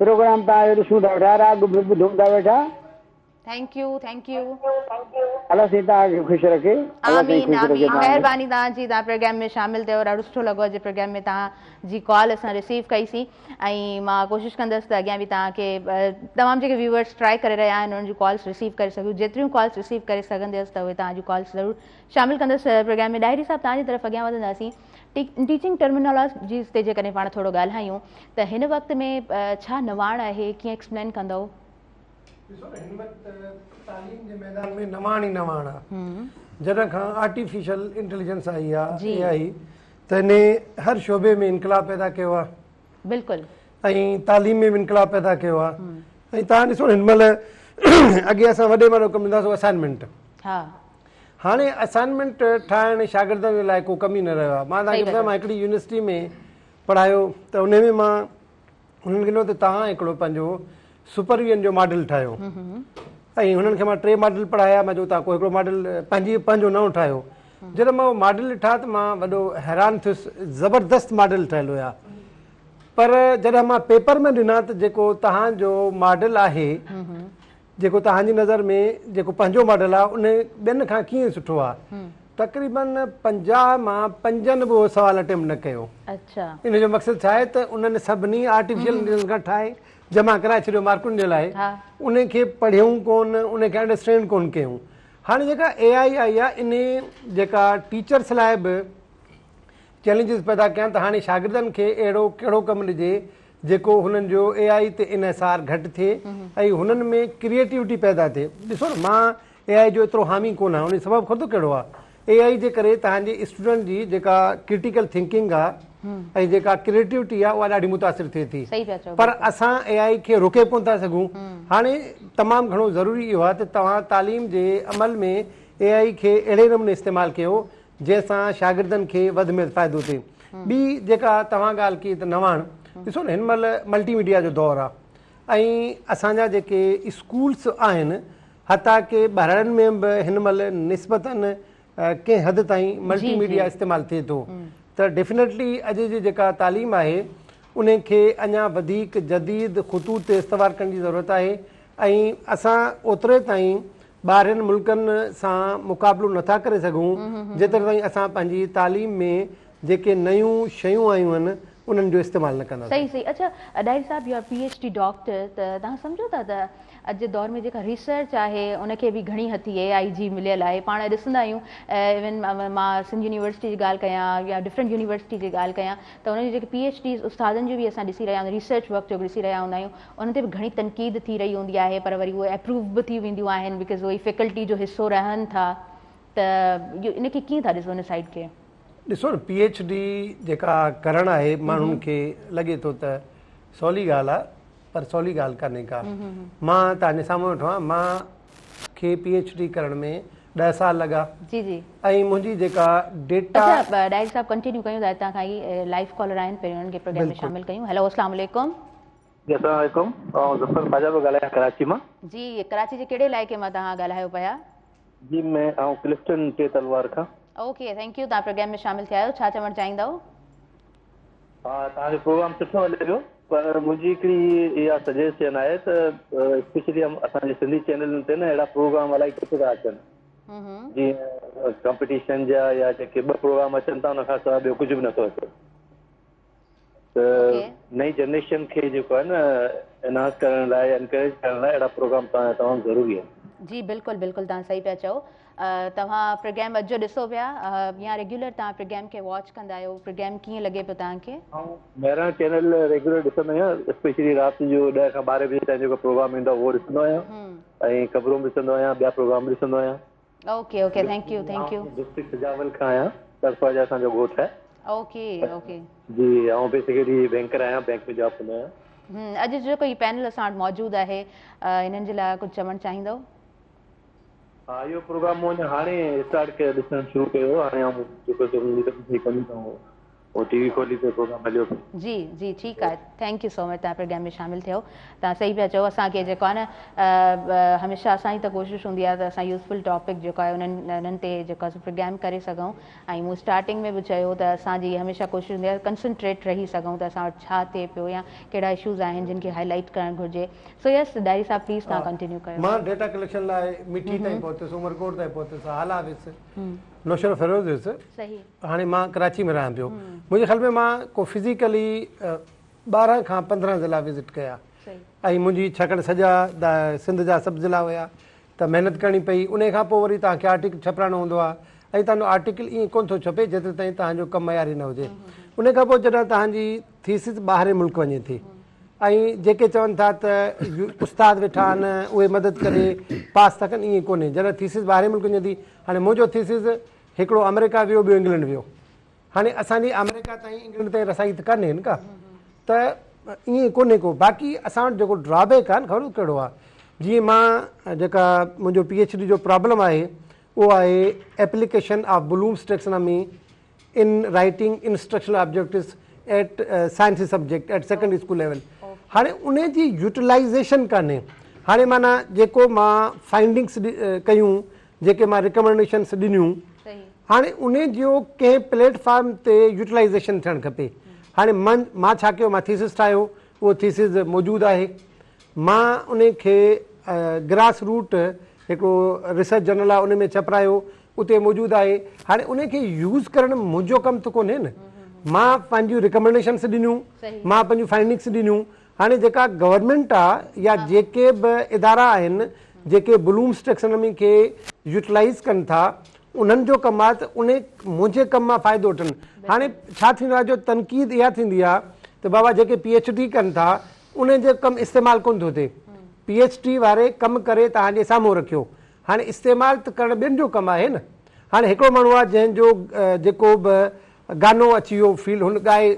प्रोग्राम तव्हां ॾिसूं था वेठा, राग बि ॿुधूं था वेठा। थैंक यू अलाह साईं तव्हांखे ख़ुशि रखे। आमीन आमीन, महिरबानी तव्हांजी, तव्हां प्रोग्राम में शामिल थियो, ॾाढो सुठो लॻो अॼु प्रोग्राम में तव्हांजी कॉल असां रिसीव कईसीं ऐं मां कोशिशि कंदसि त अॻियां बि तव्हांखे तमामु जेके व्यूअर्स ट्राई करे रहिया आहिनि उन्हनि जूं कॉल्स रिसीव करे सघूं, जेतिरियूं कॉल्स रिसीव करे सघंदसि त उहे तव्हांजूं कॉल्स ज़रूरु शामिल कंदसि प्रोग्राम में। डायरी साहब तव्हांजी तरफ़ अॻियां वधंदासीं, टीचिंग टर्मिनोलॉजी ते जेकॾहिं पाण थोरो ॻाल्हायूं त हिन वक़्त में छा नवाण आहे, कीअं एक्सप्लेन कंदव? ॾिसो न, हिन वक़्तु तालीम जे मैदान में नवाण ई नवाण आहे। जॾहिं खां आर्टिफिशियल इंटेलिजेंस आई आहे, AI, त हिन हर शोबे में इनकलाब पैदा कयो आहे। बिल्कुलु। ऐं तालीम में बि इनकलाब पैदा कयो आहे। ऐं तव्हां ॾिसो हिन महिल अॻे असां वॾे में कमु ईंदासीं असाइनमेंट। हा हाणे असाइनमेंट ठाहिण शागिर्दनि जे लाइ को कमी न रहियो आहे। मां तव्हांखे ॿुधायां, मां हिकिड़ी यूनिवर्सिटी में पढ़ायो त उन में मां हुननि खे ॾिनो त तव्हां हिकिड़ो पंहिंजो सुपरविजन जो मॉडल ठाहियो ऐं हुननि खे मां 3 मॉडल पढ़ाया। मां जो तव्हां को हिकिड़ो मॉडल पंहिंजो नओं ठाहियो। जॾहिं मां उहो मॉडल ॾिठा त मां वॾो हैरान थियुसि, ज़बरदस्त मॉडल ठहियलु हुया। पर जॾहिं मां पेपर में ॾिना त जेको तव्हांजो मॉडल आहे, जेको तव्हांजी नज़र में जेको पंहिंजो मॉडल आहे, उन ॿियनि खां कीअं सुठो आहे, तक़रीबन 50 मां 5 बि उहो सवाल अटेम्प्ट न कयो। अच्छा, इन जो मक़सदु छा आहे त उन्हनि सभिनी आर्टिफिशियल इंटेलिजेंस खां ठाहे जमा कराए छॾियो मार्कुनि जे लाइ, उनखे पढ़ियूं कोन, उनखे अंडरस्टैंड कोन कयूं। हाणे जेका AI आई आहे, इन जेका टीचर्स लाइ बि चैलेंजिस पैदा कया त हाणे शागिर्दनि खे अहिड़ो कहिड़ो कमु ॾिजे जेको हुननि जो AI ते इनसार घटि थिए ऐं हुननि में क्रिएटिविटी पैदा थिए। ॾिसो न, मां AI जो एतिरो हामी कोन आहियां, उन सबबु ख़ुदि कहिड़ो आहे, AI जे करे तव्हांजे स्टूडेंट जी जेका क्रिटिकल थिंकिंग आहे ऐं जेका क्रिएटिविटी आहे उहा ॾाढी मुतासिर थिए थी। पर असां AI खे रोके कोन था सघूं। हाणे तमामु घणो ज़रूरी इहो आहे त तव्हां तालीम जे अमल में AI खे अहिड़े नमूने इस्तेमालु कयो जंहिंसां शागिर्दनि खे वधि में वधि फ़ाइदो थिए। ॿी जेका तव्हां ॻाल्हि कई त नवाण, ॾिसो न, हिन महिल मल्टीमीडिया जो दौरु आहे ऐं असांजा जेके स्कूल्स आहिनि, हता के ॿारनि में बि हिन महिल निस्बतनि कंहिं हद ताईं मल्टीमीडिया इस्तेमालु थिए थो। त डेफिनेटली अॼु जी जेका तालीम आहे उनखे अञा वधीक जदीद ख़ुतूत ते इस्तवार करण जी ज़रूरत आहे ऐं असां ओतिरे ताईं ॿाहिरनि मुल्कनि सां मुक़ाबिलो नथा करे सघूं जेतिरे ताईं असां पंहिंजी तालीम में जेके नयूं शयूं आयूं आहिनि उन्हनि जो इस्तेमालु न कंदा। सही सही। अच्छा डायरी साहब, यू आर PhD डॉक्टर, त तव्हां सम्झो था त अॼु जे दौर में जेका रिसर्च आहे उनखे बि घणी हथी AI जी मिलियल आहे। पाण ॾिसंदा आहियूं, इवन मां सिंध यूनिवर्सिटी जी ॻाल्हि कयां या डिफरेंट यूनिवर्सिटी जी ॻाल्हि कयां त उनजी जेके PhDs उस्तादनि जो बि असां ॾिसी रहिया आहियूं, रिसर्च वर्क जो बि ॾिसी रहिया हूंदा आहियूं, उन ते बि घणी तनक़ीद थी रही हूंदी आहे, पर वरी उहे अप्रूव बि थी वेंदियूं आहिनि बिकॉज़ उहे फैकल्टी जो हिसो रहनि था। त इनखे कीअं था ॾिसो इन साइड खे? ॾिसो न, PhD जेका करणु आहे माण्हुनि खे लॻे थो त सवली ॻाल्हि आहे, पर सवली ॻाल्हि कान्हे का। मां तव्हांजे साम्हूं वेठो आहियां, मूंखे PhD करण में 10 साल लॻा। जी जी। ऐं मुंहिंजी जेका डेटा। डायरी साहब कंटिन्यू कयूं था, हितां खां ई लाइव कॉलर आहिनि, पहिरियों उन्हनि खे प्रोग्राम में शामिल कयूं। हेलो, अस्सलाम वालेकुम। अस्सलाम वालेकुम, ज़फ़र ख़्वाजा पियो ॻाल्हायां कराची मां। जी, कराची जे कहिड़े इलाइक़े मां तव्हां ॻाल्हायो पिया? जी, मैं क्लिफ्टन टे तलवार खां। ओके, थैंक यू, तव्हां प्रोग्राम में शामिल थिया आहियो, छा चवणु चाहींदव? हा, तव्हांजो प्रोग्राम सुठो हले पियो, पर मुंहिंजी हिकिड़ी इहा सजेशन आहे त स्पेशली असांजे सिंधी चैनलनि ते न अहिड़ा प्रोग्राम इलाही घटि था अचनि, जीअं कॉम्पिटिशन जा या जेके 2 प्रोग्राम अचनि था उनखां सवाइ ॿियो कुझु बि नथो अचे। त नई जनरेशन खे जेको आहे न एनहांस करण लाइ, एनकरेज करण लाइ अहिड़ा प्रोग्राम तमामु ज़रूरी आहे। जी बिल्कुलु बिल्कुलु, तव्हां सही पिया चओ। तव्हां प्रोग्राम अॼु जो ॾिसो पिया या रेगुलर तव्हां प्रोग्राम खे वॉच कंदा आहियो? प्रोग्राम कीअं लॻे पियो तव्हांखे? मेरा चैनल रेगुलर ॾिसंदो आहियां, स्पेशली राति जो 10 खां 12 बजे ताईं जेको प्रोग्राम ईंदो आहे उहो ॾिसंदो आहियां ऐं ख़बरूं बि ॾिसंदो आहियां, ॿिया प्रोग्राम ॾिसंदो आहियां। Okay okay, thank you thank U. District सजावल खां आहियां, तरफ़ा जा असांजो ॻोठ आहे। ओके ओके जी, ऐं बेसिकली बैंकर आहियां, बैंक में जॉब कंदो आहियां। अॼु जेको ही पैनल असां वटि मौजूदु आहे, हिननि जे लाइ कुझु चवणु चाहींदव? हा इहो प्रोग्राम मूं अञा हाणे स्टार्ट कयो, ॾिसणु शुरू कयो हाणे। ऐं जेको कयूं था वो टीवी खोली ते प्रोग्राम हलियो पियो। जी जी ठीकु आहे, थैंक यू सो मच तव्हां प्रोग्राम में शामिलु थियो। तव्हां सही पिया चओ, असांखे जेको आहे न हमेशह असांजी त कोशिशि हूंदी आहे त असां यूज़फुल टॉपिक जेको आहे उन्हनि ते जेको आहे प्रोग्राम करे सघूं। ऐं मूं स्टार्टिंग में बि चयो त असांजी हमेशह कोशिशि हूंदी आहे कंसंट्रेट रही सघूं त असां वटि छा थिए पियो या कहिड़ा इशूज़ आहिनि जिन खे हाईलाइट करणु घुरिजे। सो यस डायरी साहब प्लीज़ तव्हां कंटिन्यू कयो। मां डेटा कलेक्शन लाइ मिठी ताईं पहुतुसि, उमरकोट ताईं पहुतुसि, हाला वियुसि, नौशर फिरोज़ हुयुसि। सही। हाणे मां कराची में रहां पियो। मुंहिंजे ख़्याल में मां को फिज़िकली 12 खां 15 ज़िला विज़िट कया। ऐं मुंहिंजी छाकाणि सॼा सिंध जा सभु ज़िला हुया त महिनत करणी पई। उन खां पोइ वरी तव्हांखे आर्टिकल छपाइणो हूंदो आहे ऐं तव्हांजो आर्टिकल ईअं कोन थो छपे जेतिरे ताईं तव्हांजो कमु मयारी न हुजे। उन खां पोइ जॾहिं तव्हांजी थीसिस ॿाहिरि मुल्क वञे थी ऐं जेके चवनि था त उस्ताद वेठा आहिनि उहे मदद करे पास था कनि, ईअं कोन्हे। जॾहिं थीसिस ॿाहिरि मुल्क वञे थी, हाणे मुंहिंजो थीसिस हिकिड़ो अमेरिका वियो, ॿियो इंग्लैंड वियो। हाणे असांजी अमेरिका ताईं इंग्लैंड ताईं रसाई त कान्हे का, त ईअं कोन्हे को। बाक़ी असां वटि जेको ड्रॉबैक आहे न ख़बर कहिड़ो आहे, जीअं मां जेका मुंहिंजो PhD जो प्रॉब्लम आहे उहो आहे application of Bloom's taxonomy in writing instructional objectives at science subject at secondary school level. हाणे उन जी यूटिलाइज़ेशन कान्हे। हाणे माना जेको मां फाइंडिंग्स कयूं, जेके मां रिकमेंडेशन्स ॾिनियूं, हाणे उन जो कंहिं प्लेटफॉर्म ते यूटिलाइज़ेशन थियणु खपे। हाणे मां छा कयो, मां थीसिस ठाहियो, उहो थीसिस मौजूदु आहे। मां उन खे ग्रास रूट हिकिड़ो रिसर्च जर्नल आहे उन में छपायो, उते मौजूदु आहे। हाणे उन खे यूज़ करणु मुंहिंजो कमु त कोन्हे न। मां पंहिंजियूं रिकमेंडेशन्स ॾिनियूं, मां पंहिंजियूं फाइंडिंग्स ॾिनियूं। हाणे जेका गवर्नमेंट आहे या जेके बि इदारा आहिनि जेके ब्लूम्स टैक्सोनॉमी खे यूटिलाइज़ कनि था, उन्हनि जो कमु आहे त उन मुंहिंजे कम मां फ़ाइदो वठनि। हाणे छा थींदो आहे, जो तनक़ीद इहा थींदी आहे त बाबा जेके PhD कनि था उन जो कमु इस्तेमालु कोन थो थिए। PhD वारे कमु करे तव्हांजे साम्हूं रखियो, हाणे इस्तेमालु त करणु ॿियनि जो कमु आहे न। हाणे हिकिड़ो माण्हू आहे जंहिंजो जेको बि गानो अची वियो फील्ड, हुन ॻाए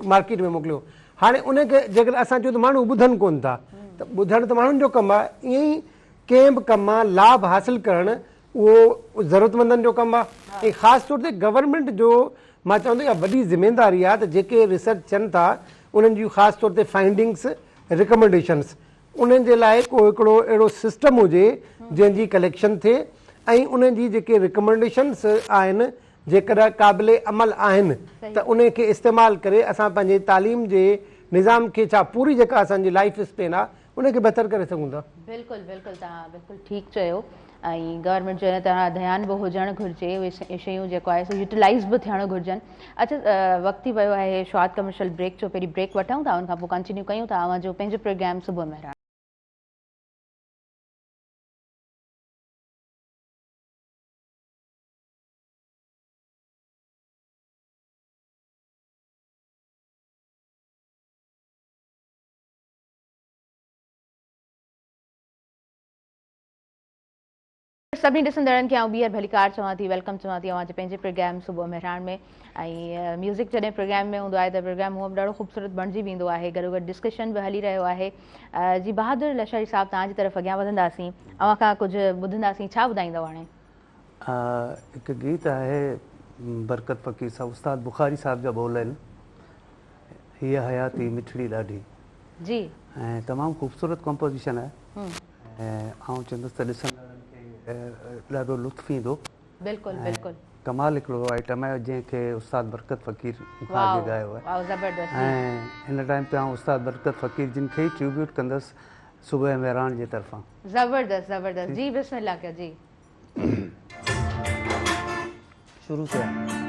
मार्केट में मोकिलियो। हाणे उनखे जेकर असां चऊं त माण्हू ॿुधनि कोन था, त ॿुधणु त माण्हुनि जो कमु आहे। ईअं ई कंहिं बि कमु आहे लाभ हासिलु करणु उहो ज़रूरतमंदनि जो कमु आहे। ऐं ख़ासि तौर ते गवर्नमेंट जो मां चवंदो इहा वॾी ज़िमेदारी आहे त जेके रिसर्च थियनि था उन्हनि जूं ख़ासि तौर ते फाइंडिंग्स, रिकमेंडेशन्स, उन्हनि जे लाइ को हिकिड़ो अहिड़ो सिस्टम हुजे जंहिंजी कलेक्शन थिए ऐं उन्हनि जी जेके रिकमेंडेशन्स आहिनि जेकॾहिं क़ाबिले अमल आहिनि त उन खे इस्तेमालु करे असां पंहिंजे तालीम जे निज़ाम खे छा पूरी जेका असांजी लाइफ स्पेन आहे उनखे बहितर करे सघूं था। बिल्कुलु बिल्कुलु, तव्हां बिल्कुलु ठीकु चयो। ऐं गवर्नमेंट जो हिन तरह ध्यानु बि हुजणु घुरिजे, उहे शयूं जेको आहे सो यूटिलाइज़ बि थियणु घुरिजनि। अच्छा, वक़्तु थी वियो आहे शॉर्ट कमर्शियल ब्रेक जो। पहिरीं ब्रेक वठूं था, उनखां पोइ कंटिन्यू कयूं था अवां जो पंहिंजो प्रोग्राम सुबुह में। सभी ॾिसंदड़नि खे ॿीहर भलीकार चवां थी, वेलकम चवां थी अवां जे पंहिंजे प्रोग्राम सुबुह मेहरान में। ऐं म्यूज़िक जॾहिं प्रोग्राम में हूंदो आहे त प्रोग्राम हूअं बि ॾाढो ख़ूबसूरत बणिजी वेंदो आहे, गॾो गॾु डिस्कशन बि हली रहियो आहे। जी बहादुर लशारी साहब, तव्हांजी तरफ़ अॻियां वधंदासीं, अवां खां कुझु ॿुधंदासीं, छा ॿुधाईंदव हाणे? हिकु गीत आहे बरकत फ़कीर साहब, उस्ताद बुखारी साहब जा बोल आहिनि, हीअ हयाती मिठड़ी ॾाढी जी, ऐं तमामु ख़ूबसूरत कंपोज़िशन आहे। ऐं आउं चवंदुसि त ॾिसंदड़नि खे ॾाढो लुत्फ़ ईंदो। बिल्कुलु बिल्कुलु, कमाल हिकिड़ो आइटम आहे जंहिंखे उस्ताद बरकत फ़कीर मूंखां अॻे ॻायो आहे। ऐं हिन टाइम ते आउं उस्ताद बरकत फ़कीर जिन खे ई ट्रिब्यूट कंदुसि सुबुह मेहरान जे तरफ़ां। ज़बरदस्त ज़बरदस्त, जी बिस्मिल्लाह कयो जी। शुरू कयां।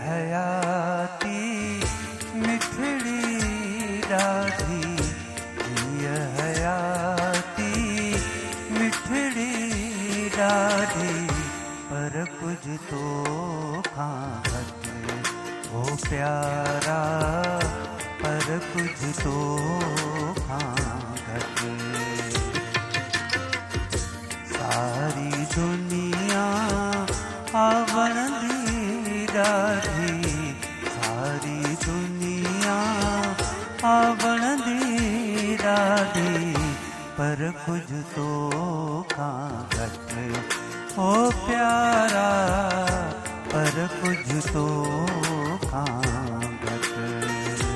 हयाती मिठड़ी पर कुछ तो खां घट ओ प्यारा पर कुछ तो खां घट सारी दुनिया आवण दी ॾाढी सारी दुनिया आवण दी ॾाढी पर कुछ तो खां घट ओ प्यारा पर कुछ तो खां घट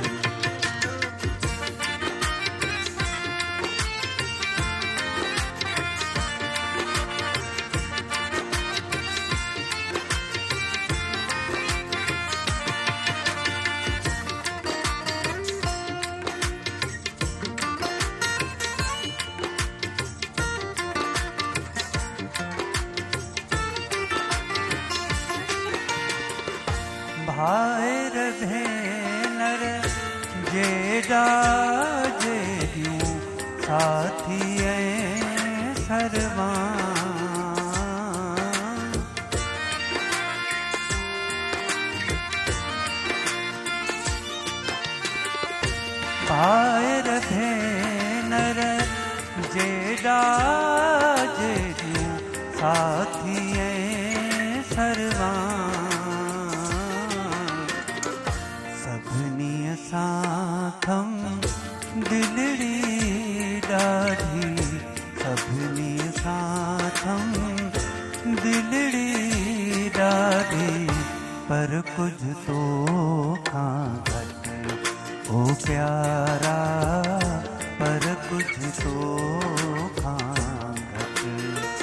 भाइर भेनर जेॾा जेॾियूं साथी ऐं सरवा भाइर भेनर जेॾा जेॾियूं साथी ऐं सरवा साथम दिलड़ी ॾाढी सभिनी साथम दिलड़ी ॾाढी पर कुछ तो खां घट ओ प्यारा पर कुछ तो खां घट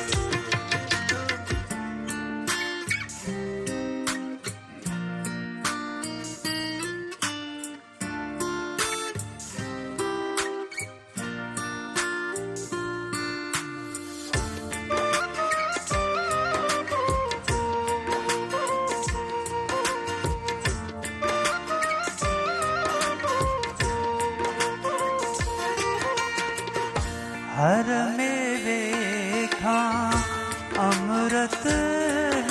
हर मेवे खां अमृत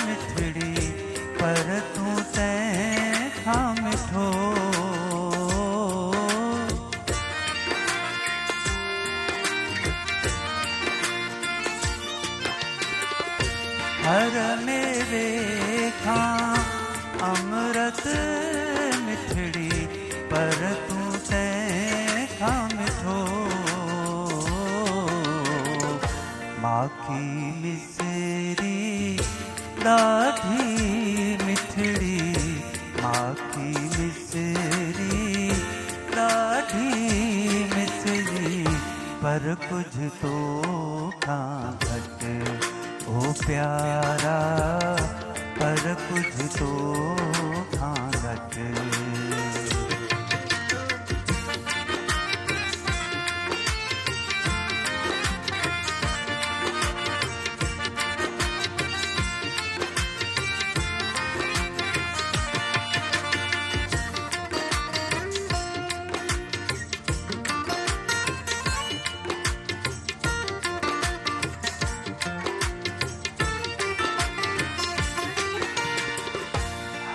मिठड़ी पर तूं तंहिंखां मिठो हर मेवे खां अमृत मिठड़ी पर तूं तंहिंखां मिठो माखी मिसरी ॾाढी मिठड़ी माखी मिसरी ॾाढी मिठड़ी पर कुछ तो खां घट ओ प्यारा पर कुछ तो खां घट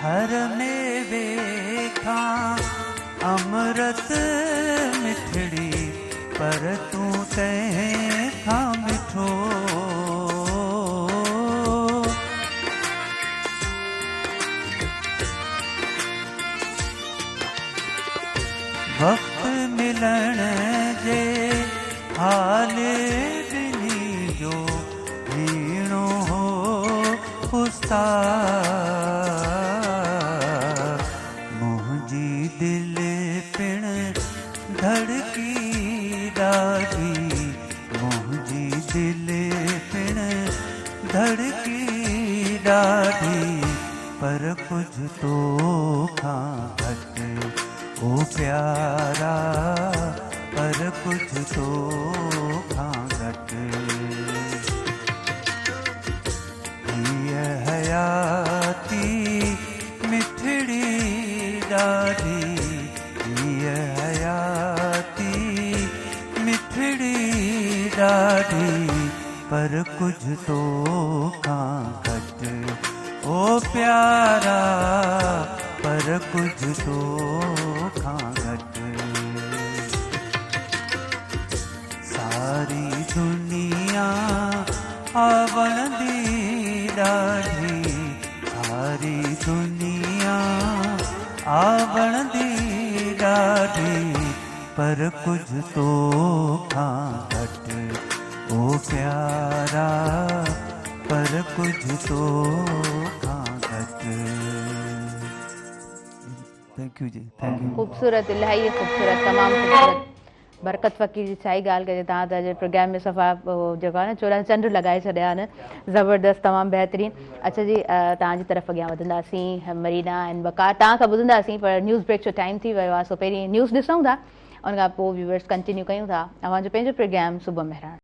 हर मेवे खां अमृत मिठड़ी पर तूं तंहिंखां मिठो वक्त मिलण जे हाल ॾिनी जो हीणो हो उस्ताद दिल पिण धड़की ॾाढी मुंहिंजी दिल पिण धड़की ॾाढी पर कुछ तो खां घट ओ प्यारा पर कुछ तो खां घट हीअ हयाती मिठड़ी ॾाढी हीअ हयाती मिठड़ी ॾाढी पर कुछ तो खां घट ओ प्यारा पर कुछ तो घट। सारी दुनिया आवण दी ॾाढी, सारी दुनिया आवण दी ॾाढी, पर कुछ तो घट। ओ प्यारा पर कुछ तो घट। थैंक यू जी, थैंक यू। खूबसूरत, इलाही खूबसूरत, तमामु खूबसूरत। बरकत फ़कीर जी छा ई ॻाल्हि कजे, तव्हां त अॼु प्रोग्राम में सफ़ा जेको आहे न 14 चंड लॻाए छॾिया आहिनि, ज़बरदस्त, तमामु बहितरीनु। अच्छा जी, तव्हांजी तरफ़ अॻियां वधंदासीं, मरीना ऐं वकार तव्हां खां ॿुधंदासीं, पर न्यूज़ ब्रेक जो टाइम थी वियो आहे, सो पहिरीं न्यूज़ ॾिसूं था, उन खां पोइ व्यूअर्स कंटिन्यू कयूं था अव्हांजो पंहिंजो प्रोग्राम सुबुह मेहरान।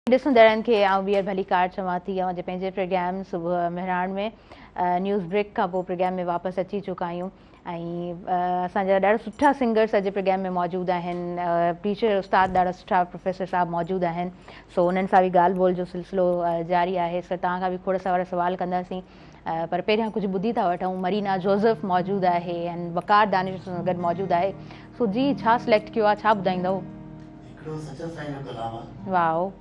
ॾिसंदड़नि खे आउं ॿीहर भली कार चवां थी, अव्हांजे पंहिंजे प्रोग्राम सुबुह मेहरान में न्यूज़ ब्रेक खां पोइ प्रोग्राम में वापसि अची चुका आहियूं। ऐं असांजा ॾाढा सुठा सिंगर्स अॼु प्रोग्राम में मौजूदु आहिनि, टीचर उस्ताद ॾाढा सुठा प्रोफेसर साहब मौजूदु आहिनि, सो उन्हनि सां बि ॻाल्हि ॿोल जो सिलसिलो जारी आहे। सो तव्हां खां बि खोड़ सारा सवाल कंदासीं, पर पहिरियां कुझु ॿुधी था वठूं। मरीना जोसेफ मौजूदु आहे ऐं वकार दानिश सां गॾु मौजूदु आहे। सो जी, छा सिलेक्ट कयो आहे, छा ॿुधाईंदव? वाओ,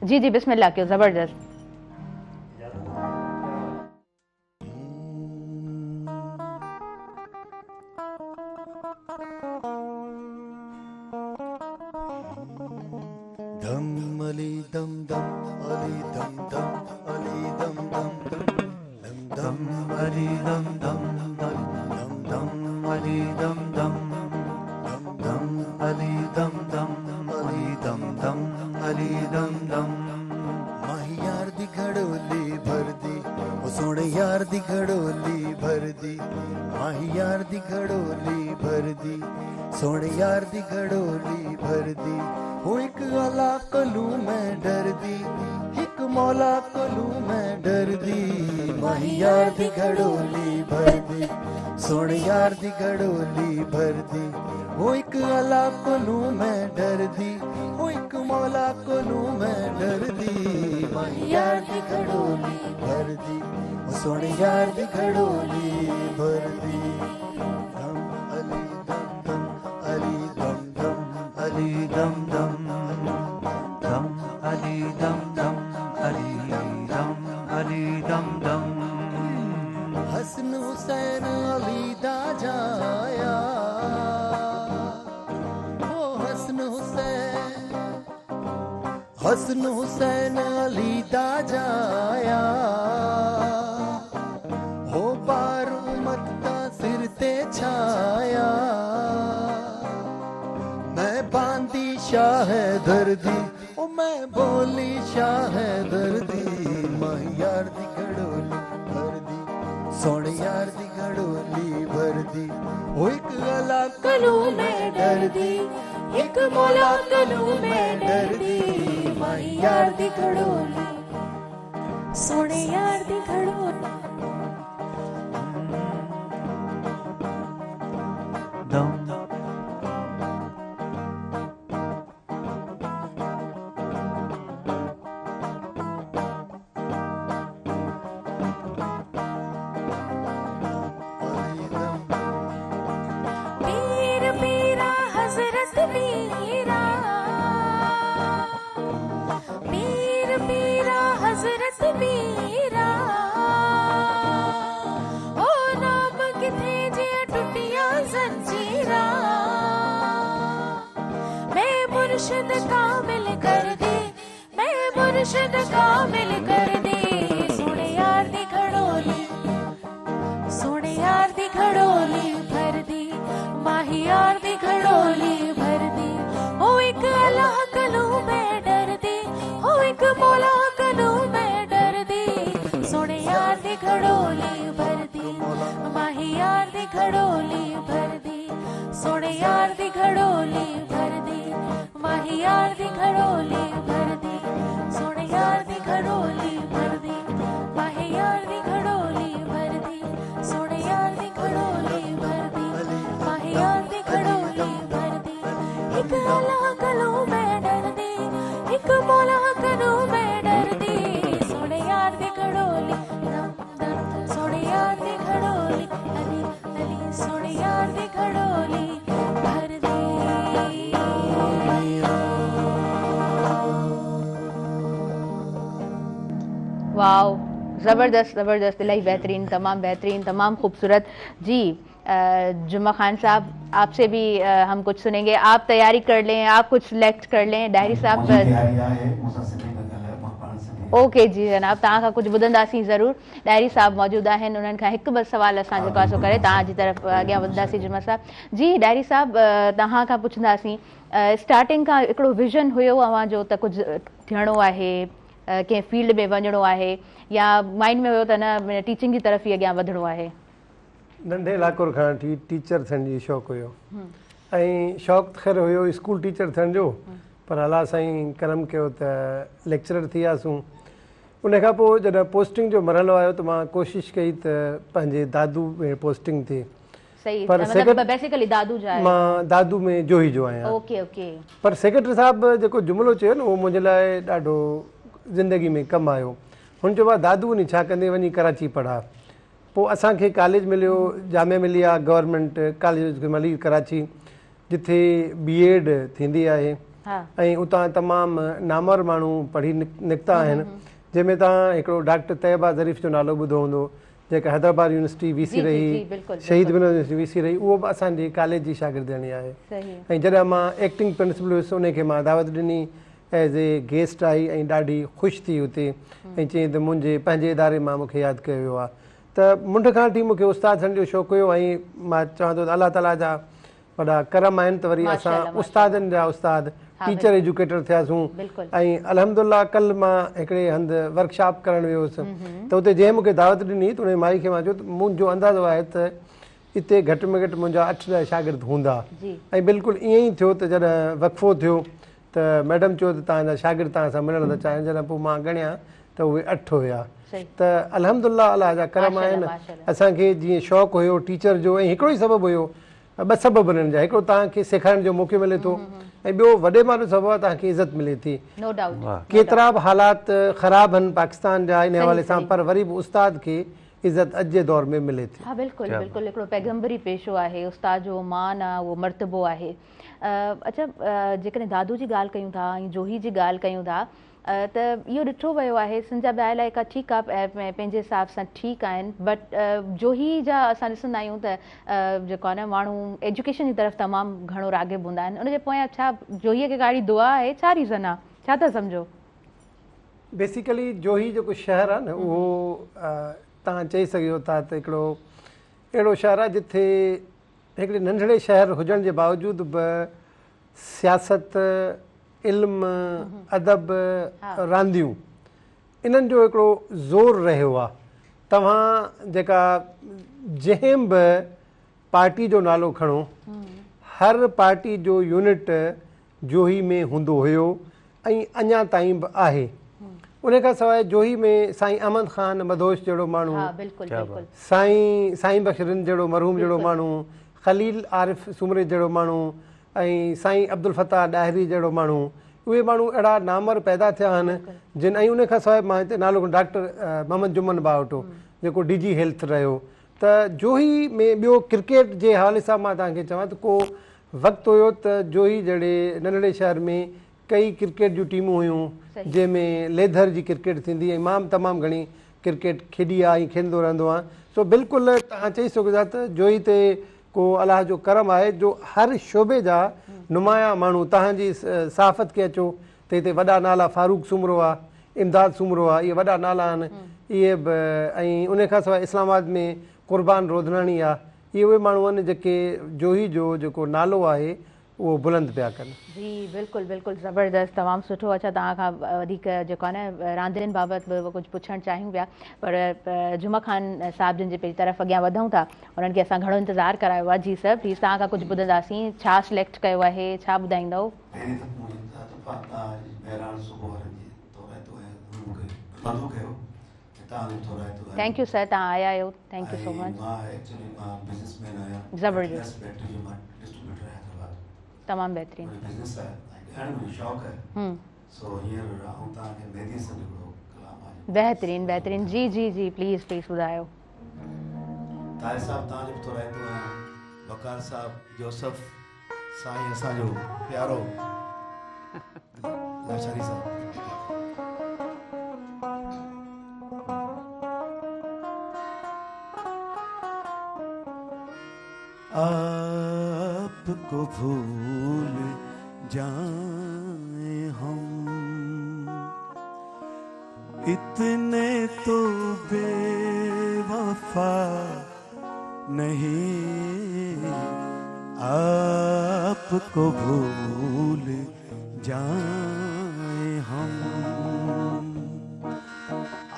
जी जी, बिस्मिल्लाह कयो, ज़बरदस्त। दम अली दम दम अली दम दम अली दम दम दम दम अली दम दम दम दम अली दम दम दम अली दम दम अली दम दम अली दम दम। माही यार दी घड़ोली भर दी, ओ सोने यार दी घड़ोली भर दी, माही यार दी घड़ोली भर दी, सोने यार दी घड़ोली भर दी। हो एक अला कलू मैं डर दी, एक मौला कलू मैं डर दी। माही यार दी घड़ोली भर दी, सोने यार दी घड़ोली भर दी। हो एक अला कलू मैं डर दी, हो एक मौला कलू मैं डर दी। माही यार दी घड़ोली भर दी, सोने यार दी घड़ोली भर दी। दम अली दम दम अली दम दम अली दम दम दम अली दम दम अली दम अली दम दम। हसन हुसैन अली दा जाया, ओ हसन हुसैन, हसन हुसैन अली दा जाया। हो बार उम्मत दा सिर ते छाया, मैं बांदी शाह दर्दी, ओ मैं बोली शाह दर्दी। माही यार दी घड़ोली भर दी, सोने यार दी घड़ोली भर दी। ओ एक अला कलू में डर दी, एक मौला कलू में डर दी। माही यार दी घड़ोली, सोने यार दी घड़ोली। दम पीर पीरा हजरत पीरा, पीर पीरा हजरत पीरा। ओ नाम किथे जे टुटिया जंजीरा, मैं मुर्शिद कामिल कर दे, मैं मुर्शिद कामिल कर दे। सोने यार दी घड़ोली, सोने यार दी घड़ोली भर दी, माही यार दी घड़ोली भर दी। हो एक अल्लाह कलू में डर दी, हो एक मौला कलू में डर दी। सोने यार दी घड़ोली भर दी, माही यार दी घड़ोली भर दी। सोने यार दी घड़ोली भर दी, माही यार दी घड़ोली भर दी। सोने वाओ, ज़बरदस्त ज़बरदस्त, इलाही बेहतरीन, तमाम बेहतरीन, तमाम खूबसूरत। जी जुम्मा खान साहब, आपसे भी हम कुछ सुनेंगे। आप तैयारी कर लें, आप कुछ सिलेक्ट कर लें। डायरी साहब ओके जी जनाब, तव्हां खां कुझु ॿुधंदासीं ज़रूरु। डायरी साहब मौजूदु आहिनि, उन्हनि खां हिकु ॿ सुवाल असां जेको आहे सो करे तव्हांजी तरफ़ अॻियां वधंदासीं। जुम्मा साहब जी, डायरी साहब तव्हां खां पुछंदासीं, स्टार्टिंग खां हिकिड़ो विज़न हुयो अव्हां जो त कुझु थियणो आहे, कंहिं फील्ड में वञिणो आहे, या माइंड में हुयो त न टीचिंग जी तरफ़ ई अॻियां वधिणो आहे? नंढे इलाइक़े खां टीचर थियण जी शौक़ु हुयो, ऐं शौक़ु ख़ैर हुयो स्कूल टीचर थियण जो, पर अलाह साईं करम कयो त लेक्चरर थी वियासीं। उन खां पोइ जॾहिं पोस्टिंग जो मरहलो आयो त मां कोशिशि कई त पंहिंजे दादू में पोस्टिंग थिए। सही, पर मतलब बेसिकली दादू जा आहे। मां दादू में जोही जो आहियां। Okay okay. पर सेक्रेटरी साहब जेको जुमिलो चयो न उहो मुंहिंजे लाइ ॾाढो ज़िंदगी में कमु आयो। हुन चयो आहे दादू वञी छा कंदे, वञी कराची पढ़ा। पोइ असांखे कॉलेज मिलियो, जामिया मिली आहे गवर्नमेंट कॉलेज मली कराची, जिथे BEd थींदी आहे, ऐं उतां तमामु नामवर माण्हू पढ़ी निकिता आहिनि, जंहिंमें तव्हां हिकिड़ो डॉक्टर तैयबा ज़रीफ़ जो नालो ॿुधो हूंदो, जेका हैदराबाद यूनिवर्सिटी VC रही, शहीद विनोद यूनिवर्सिटी VC रही, उहो बि असांजे कॉलेज जी शागिर्दणी आहे। ऐं जॾहिं मां एक्टिंग प्रिंसिपल हुयुसि, उनखे मां दावत ॾिनी, एज़ ए गेस्ट आई ऐं ॾाढी ख़ुशि थी हुते, ऐं चयईं त मुंहिंजे पंहिंजे इदारे मां मूंखे यादि कयो वियो आहे। त मुंड खां वठी मूंखे उस्ताद थियण जो शौक़ु हुयो, ऐं मां चवां थो त अलाह ताला जा वॾा करम आहिनि त वरी असां उस्तादनि जा उस्ताद टीचर एजुकेटर थियासीं। ऐं अल्हम्दुलिल्लाह कल्ह मां हिकिड़े हंधि वर्कशॉप करणु वियुसि, त उते जंहिं मूंखे दावत ॾिनी त उन माई खे मां चयो त मुंहिंजो अंदाज़ो आहे त हिते घटि में घटि मुंहिंजा 8-10 शागिर्द हूंदा। ऐं बिल्कुलु ईअं ई थियो त जॾहिं वक़फ़ो थियो त मैडम चयो त तव्हांजा शागिर्द तव्हां सां मिलण था चाहिनि। जॾहिं पोइ मां ॻणिया त उहे 8 हुया। त अल्हम्दुलिल्लाह अलाह जा करम आहिनि। असांखे जीअं शौक़ु हुयो टीचर जो, ऐं हिकिड़ो ई सबबु हुयो, 2 सबब हिननि जा, हिकिड़ो तव्हांखे सेखारण जो मौक़ो मिले थो, ऐं ॿियो वॾे माण्हू सबबु आहे तव्हांखे इज़त मिले थी। नो डाउट केतिरा बि हालात ख़राब आहिनि पाकिस्तान जा इन हवाले सां, पर वरी बि उस्ताद खे इज़त अॼु जे दौर में मिले थी। हाँ बिल्कुलु बिल्कुलु, हिकिड़ो पैगम्बरी पेशो आहे, उस्ताद जो मान आहे, उहो मर्तबो आहे। अच्छा, जेकॾहिं दादू जी ॻाल्हि कयूं था ऐं जोही जी ॻाल्हि कयूं था, त इहो ॾिठो वियो आहे सिंध जा ॿिया इलाइक़ा ठीकु आहे, पंहिंजे हिसाब सां ठीकु आहिनि, बट जोही जा असां ॾिसंदा आहियूं त जेको आहे न माण्हू एजुकेशन जी तरफ़ तमामु घणो राग़िब हूंदा आहिनि। उनजे पोयां छा जोहीअ खे ॾाढी दुआ आहे, छा रीज़न आहे, छा था सम्झो? बेसिकली जोही जेको शहर आहे न, उहो तव्हां चई सघो था त हिकिड़ो अहिड़ो शहर आहे जिथे हिकिड़े नंढड़े शहर हुजण जे बावजूदि बि सियासत, इल्म, अदब, रांदियूं, इन्हनि जो हिकिड़ो ज़ोर रहियो आहे। तव्हां जेका जंहिं बि पार्टी जो नालो खणो, हर पार्टी जो यूनिट जोही में हूंदो हुयो ऐं अञा ताईं बि आहे। उन खां सवाइ जोही में साईं अहमद ख़ान मदहोश जहिड़ो माण्हू, साईं बख़्शरिन जहिड़ो मरहूम जहिड़ो माण्हू, ख़लील आरिफ सुमरे जहिड़ो माण्हू, ऐं साईं अब्दुल फताह ॾाहिरी जहिड़ो माण्हू, उहे माण्हू अहिड़ा नामवर पैदा थिया आहिनि जिन। ऐं उन खां सवाइ मां हिते नालो डॉक्टर मोहम्मद जुमन बावटो, जेको DG हेल्थ रहियो। त जोही में ॿियो क्रिकेट जे हवाले सां मां तव्हांखे चवां त को वक़्तु हुयो त जोही जहिड़े नंढड़े शहर में कई क्रिकेट जूं टीमूं हुयूं, जंहिंमें लेदर जी क्रिकेट थींदी, ऐं मां तमामु घणी क्रिकेट खेॾी आहे ऐं खेॾंदो रहंदो आहियां। सो बिल्कुलु तव्हां चई सघो था त जोही ते को अलाह जो करम आहे, जो हर शोबे जा नुमाया माण्हू, तव्हांजी सहाफ़त खे अचो त हिते वॾा नाला फारूक सुमरो आहे, इमदाद सुमरो आहे, इहे वॾा नाला आहिनि। इहे बि, ऐं उन खां सवाइ इस्लामाबाद में क़ुर्बान रोधनाणी आहे, इहे उहे माण्हू आहिनि जेके जोही जो जेको नालो आहे उहो बुलंद पिया कनि। जी बिल्कुलु बिल्कुलु, ज़बरदस्त, तमामु सुठो। अच्छा, तव्हां खां वधीक जेको आहे न रांदियुनि बाबति बि कुझु पुछणु चाहियूं पिया, पर जुमा खान साहिब जिन जे पंहिंजी तरफ़ अॻियां वधूं था, उन्हनि खे असां घणो इंतज़ारु करायो आहे। जी सर प्लीज़, तव्हां खां कुझु ॿुधंदासीं, छा सिलेक्ट कयो आहे, छा ॿुधाईंदव? थैंक यू सर, तव्हां आया आहियो, थैंक यू सो मच। ज़बरदस्त, तमामु बहितरीन, बेहतरीन बेहतरीन। जी जी जी प्लीज़ प्लीज़ ॿुधायो। ताहिर साहब तव्हांजो बि थो रहंदो आहियां, वकार साहब, जोसफ साईं, असांजो प्यारो लाशारी साहब। आपको भूल जाए हम। इतने तो बेवफा नहीं आपको भूल जाए हम।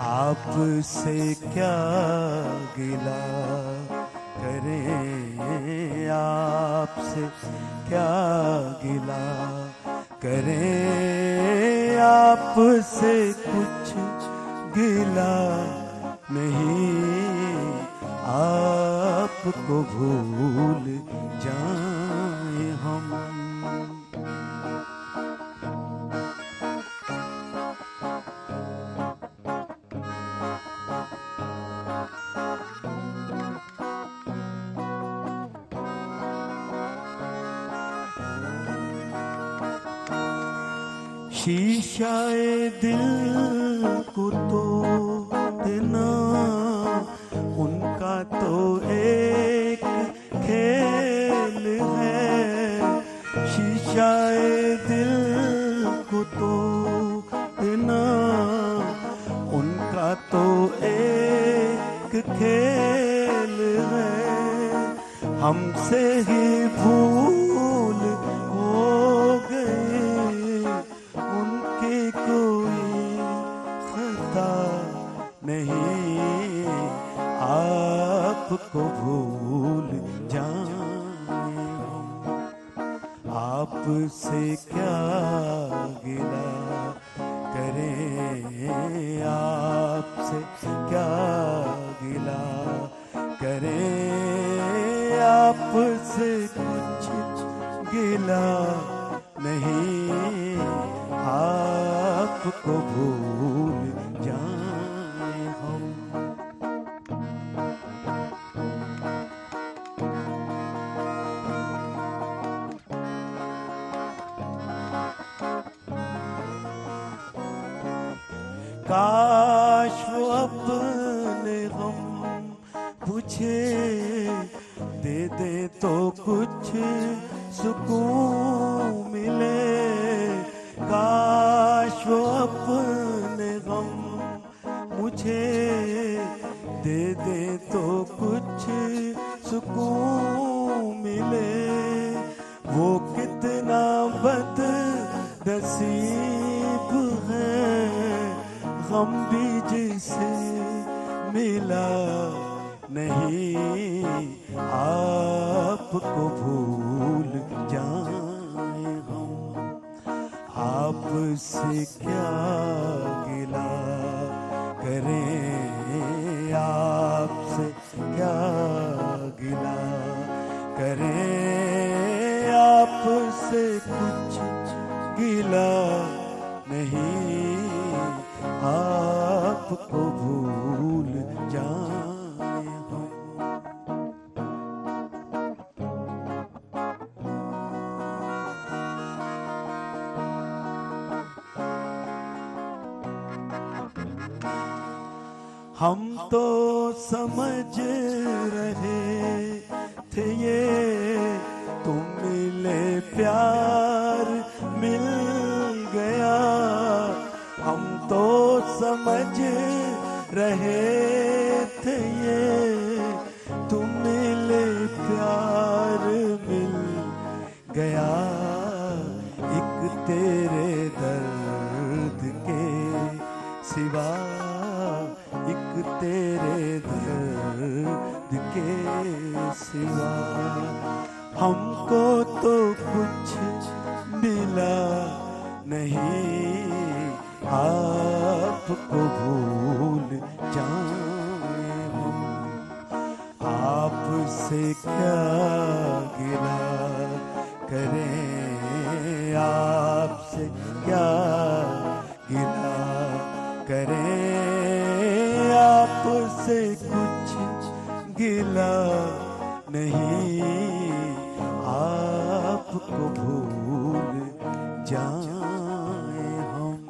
आपसे क्या गिला करें, आपसे क्या गिला करें, आपसे कुछ गिला नहीं आपको भूल जाए हम। शीशाए दिल को तोड़ना उनका तो एक खेल है। शीशाए दिल को तोड़ना उनका तो एक खेल है। हमसे ही भूल हो गए उनकी कोई खता नहीं आपको भूल जाए हम। आपसे क्या गिला करें, आपसे क्या गिला करें, आपसे कुछ गिला नहीं आपको भूल जाए हम। काश वो अपने गम पूछे दे दे तो कुछ सुकून मिले। काश वो अपने गम मुझे दे दे तो कुछ सुकून मिले। वो कितना बदनसीब है गम भी जिसे मिला नहीं आपको भूल जाए हम। आपसे क्या गिला करें, आपसे क्या गिला करें, आपसे कुछ गिला नहीं आपको भूल जाए हम। हम तो समझ रहे थे ये तुम मिले प्यार मिल गया। हम तो समझ रहे थे ये तुम मिले प्यार मिल गया। एक तेरे दर्द के सिवा एक तेरे दर्द के सिवा हमको तो कुछ मिला नहीं आपको भूल जाए हम। आपसे क्या गिला करें, आपसे क्या गिला करें, आपसे कुछ गिला नहीं आपको भूल जाए हम।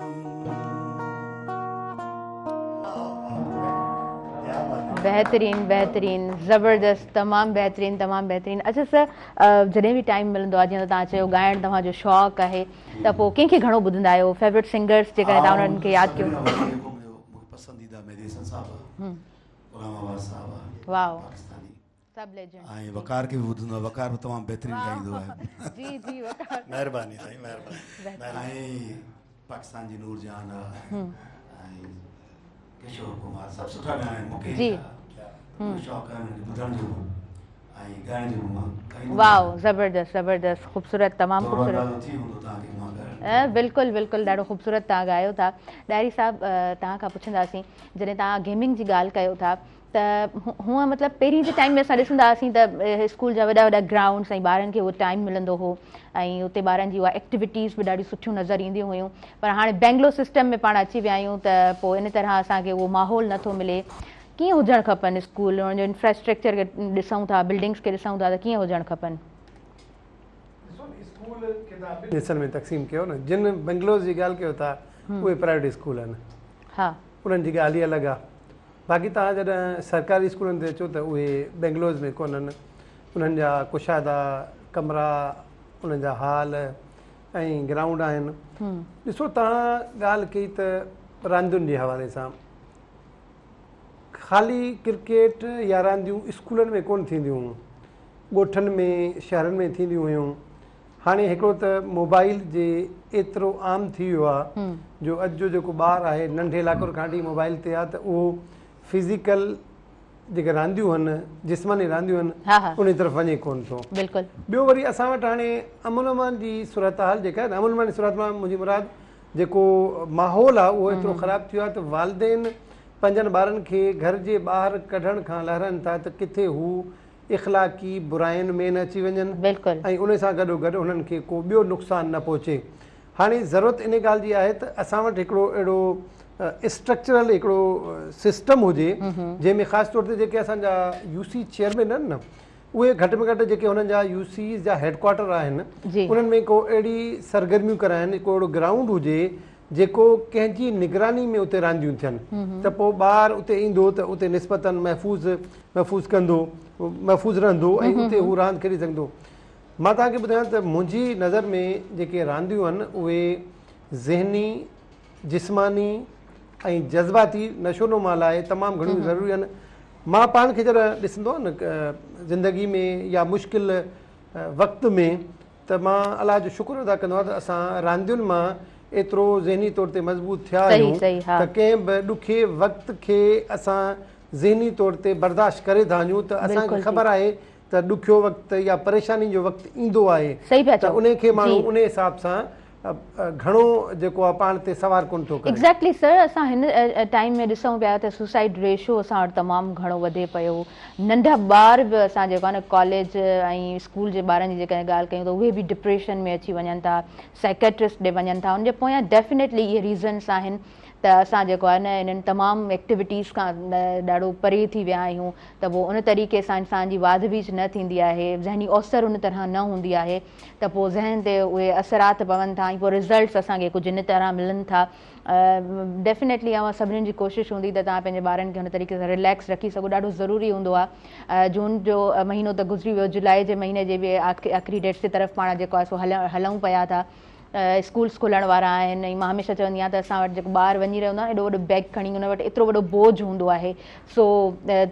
बेहतरीन बेहतरीन ज़बरदस्त तमामु बहितरीन। अच्छा सर, जॾहिं बि टाइम मिलंदो आहे, जीअं तव्हां चयो ॻाइणु तव्हांजो शौक़ु आहे, त पोइ कंहिंखे घणो ॿुधंदा आहियो? फेवरेट सिंगर्स जेकॾहिं तव्हां उन्हनि खे यादि कयो? पसंदीदा मेहदी हसन साहब, गुलाम आबाद साहब, वाह, पाकिस्तानी सब लेजेंड। ऐं वकार खे बि ॿुधंदो आहे, वकार बि तमामु बहितरीनु ॻाईंदो आहे। जी जी वकार, महिरबानी साईं, महिरबानी। ऐं पाकिस्तान जी नूर जहान आहे, ऐं किशोर कुमार, सभु सुठा गाना आहिनि। मूंखे जी शौक़ु आहे उन्हनि खे ॿुधण जो ऐं ॻाइण जो। वाह, ज़बरदस्त ख़ूबसूरत, तमामु ख़ूबसूरत। बिल्कुलु बिल्कुलु, ॾाढो ख़ूबसूरत तव्हां ॻायो था। डायरी साहब, तव्हां खां पुछंदासीं, जॾहिं तव्हां गेमिंग जी ॻाल्हि कयो था, त हूअं मतिलबु पहिरीं जे टाइम में असां ॾिसंदा हुआसीं त स्कूल जा वॾा वॾा ग्राउंड्स ऐं ॿारनि खे उहो टाइम मिलंदो हो, ऐं उते ॿारनि जी उहा एक्टिविटीज़ बि ॾाढियूं सुठियूं नज़र ईंदियूं हुयूं। पर हाणे बेंगलो सिस्टम में पाण अची विया आहियूं, त पोइ इन तरह असांखे उहो माहौल नथो मिले। कीअं हुजणु खपनि स्कूल, हुनजो इंफ्रास्ट्रक्चर खे ॾिसूं था, बिल्डिंग्स खे ॾिसूं था, त कीअं हुजणु खपनि? हिसनि में तक़सीम कयो न। जिन बेंगलोर जी ॻाल्हि कयो था, उहे प्राइवेट स्कूल आहिनि। हा, उन्हनि जी ॻाल्हि ई अलॻि आहे। बाक़ी तव्हां जॾहिं सरकारी स्कूलनि ते अचो त उहे बेंगलोर में कोन्हनि। उन्हनि जा कुशादा कमरा, उन्हनि जा हाल ऐं ग्राउंड आहिनि। ॾिसो, तव्हां ॻाल्हि कई त रांदियुनि जे हवाले सां, ख़ाली क्रिकेट या रांदियूं स्कूलनि में कोन थींदियूं हुयूं, ॻोठनि में शहरनि में थींदियूं हुयूं। हाणे हिकिड़ो त मोबाइल जे एतिरो आम थी वियो आहे जो अॼु जो जेको ॿारु आहे नंढे इलाइक़े खां वठी मोबाइल ते आहे, त उहो फिज़िकल जेके रांदियूं आहिनि, जिस्मानी रांदियूं आहिनि, उन तरफ़ वञे कोन थो। बिल्कुलु। ॿियो वरी असां वटि हाणे अमन अमान जी सूरत हाल जेका आहे, अमन अमान जी सूरत मां मुंहिंजी मुराद जेको माहौल आहे उहो एतिरो ख़राबु थियो आहे त वालदेन पंहिंजनि ॿारनि खे घर जे ॿाहिरि कढण खां लहरनि था त किथे हू इख़लाक़ी बुराइनि में न अची वञनि, ऐं उन सां गॾोगॾु उन्हनि खे को ॿियो नुक़सानु न पहुचे। हाणे ज़रूरत इन ॻाल्हि जी आहे त असां वटि हिकिड़ो अहिड़ो स्ट्रक्चरल हिकिड़ो सिस्टम हुजे, जंहिंमें ख़ासि तौर ते जेके असांजा यूसी चेयरमैन आहिनि न, उहे घटि में घटि जेके हुननि जा यूसीज़ जा हेडक्वाटर आहिनि, उन्हनि में को अहिड़ी सरगर्मियूं कराइनि, को अहिड़ो ग्राउंड हुजे जेको कंहिंजी निगरानी में उते रांदियूं थियनि, त पोइ ॿारु उते ईंदो त उते निस्बतन महफ़ूज़ कंदो, महफ़ूज़ रहंदो ऐं उते हू रांदि खेॾी सघंदो। मां तव्हांखे ॿुधायां त मुंहिंजी नज़र में जेके रांदियूं आहिनि उहे ज़हनी, जिस्मानी ऐं जज़्बाती नशोनुमा लाइ तमामु घणियूं ज़रूरी आहिनि। मां पाण खे जॾहिं ॾिसंदो आहे न ज़िंदगी में या मुश्किल वक़्त में, त मां अलाह जो शुक्र अदा कंदो आहियां त असां रांदियुनि मां एतिरो ज़हनी तौर ते मज़बूत थिया आहियूं त कंहिं बि ॾुखे वक़्त खे असां ज़हनी तौर ते बर्दाश्त करे था वञूं, त असांखे ख़बर आहे त ॾुखियो वक़्तु या परेशानी जो वक़्तु ईंदो आहे, त उन खे माण्हू उन हिसाब सां घणो जेको आहे पाण ते सवार कोन थो करे। एक्ज़ैक्टली सर, असां हिन टाइम में ॾिसूं पिया त सुसाइड रेशो असां वटि तमामु घणो वधे पियो। नंढा ॿार बि असां जेको आहे न कॉलेज ऐं स्कूल जे ॿारनि जी जेकॾहिं ॻाल्हि कयूं त उहे बि डिप्रेशन में अची वञनि था, साइकेट्रिस्ट ॾे वञनि था। हुनजे पोयां डेफिनेटली इहे रीज़न्स आहिनि त असां जेको आहे न इन्हनि तमामु एक्टिविटीज़ खां ॾाढो परे थी विया आहियूं, त पोइ उन तरीक़े सां इंसान जी वाधबीज न थींदी आहे, ज़हनी औसर उन तरह न हूंदी आहे, त पोइ ज़हन ते उहे असरात पवनि था ऐं पोइ रिज़ल्ट्स असांखे कुझु इन तरह मिलनि था। डेफिनेटली अवां सभिनीनि जी कोशिशि हूंदी त तव्हां पंहिंजे ॿारनि खे हुन तरीक़े सां रिलैक्स रखी सघो, ॾाढो ज़रूरी हूंदो आहे। जून जो महीनो त गुज़री वियो, जुलाई जे महीने जे बि आख़िरी डेट्स जी तरफ़ पाण जेको आहे सो हलूं पिया था। स्कूल्स खुलण वारा आहिनि ऐं मां हमेशह चवंदी आहियां त असां वटि जेको ॿार वञी रहियो आहे एॾो वॾो बैग खणी, हुन वटि एतिरो वॾो बोझ हूंदो आहे, सो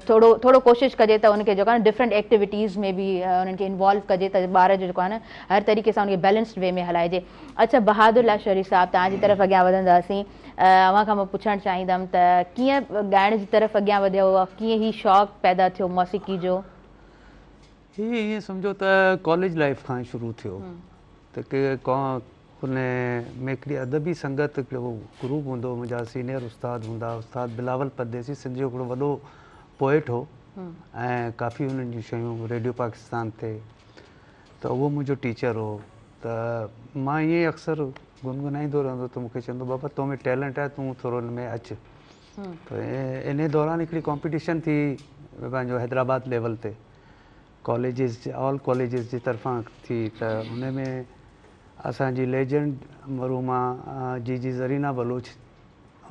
थोरो कोशिशि कजे त हुनखे जेको आहे न डिफरेंट एक्टिविटीज़ में बि हुननि खे इन्वॉल्व कजे त ॿार जो जेको आहे न हर तरीक़े सां हुनखे बैलेंस्ड वे में हलाइजे। अच्छा बहादुर लाशरी साहब, तव्हांजी तरफ़ अॻियां वधंदासीं। अव्हां खां मां पुछणु चाहींदमि त कीअं ॻाइण जी तरफ़ अॻियां वधियो, कीअं ही शौक़ु पैदा थियो मौसीक़ी जो? हीअं ईअं सम्झो त कॉलेज लाइफ खां शुरू थियो, त हुन में हिकिड़ी अदबी संगत हिकिड़ो ग्रुप हूंदो, मुंहिंजा सीनियर उस्ताद हूंदा, उस्ताद बिलावल परदेसी सिंध जो हिकिड़ो वॾो पोइट हो ऐं काफ़ी हुननि जूं शयूं रेडियो पाकिस्तान ते, त उहो मुंहिंजो टीचर हो। त मां ईअं अक्सर गुनगुनाईंदो रहंदो त मूंखे चवंदो बाबा तो में टैलेंट आहे, तूं थोरो हिन में अचु। त इन दौरान हिकिड़ी कॉम्पिटिशन थी पंहिंजो हैदराबाद लेवल ते, कॉलेजिस ऑल कॉलेजिस जी तरफ़ां थी, त हुन में असांजी लेजेंड मरूमा जी ज़रीना बलोच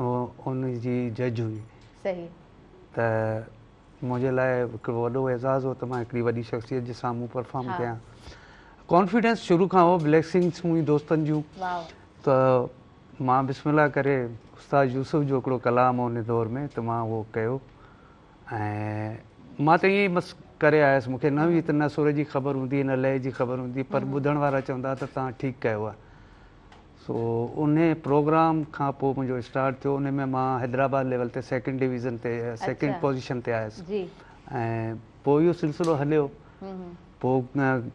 उन जी जज हुई। सही। त मुझे लाइ हिकिड़ो वॾो एज़ाज़ हो त मां हिकिड़ी वॾी शख़्सियत जे साम्हूं परफॉर्म कयां। कॉन्फिडेंस शुरू खां हो ब्लेसिंग्स हुई दोस्तनि जूं, त मां बिस्मिल्लाह करे उस्ताद यूसुफ जो हिकिड़ो कलाम हो उन दौर में, त मां उहो कयो ऐं मां त ईअं ई बसि करे आयुसि। मूंखे न हुई त न सुर जी ख़बर हूंदी न लय जी ख़बर हूंदी, पर ॿुधण वारा चवंदा त तव्हां ठीकु कयो आहे। सो उन प्रोग्राम खां पोइ मुंहिंजो स्टार्ट थियो। उन में मां हैदराबाद लेवल ते सेकेंड डिवीज़न ते सेकेंड पोजीशन ते आयुसि ऐं पोइ इहो सिलसिलो हलियो। पोइ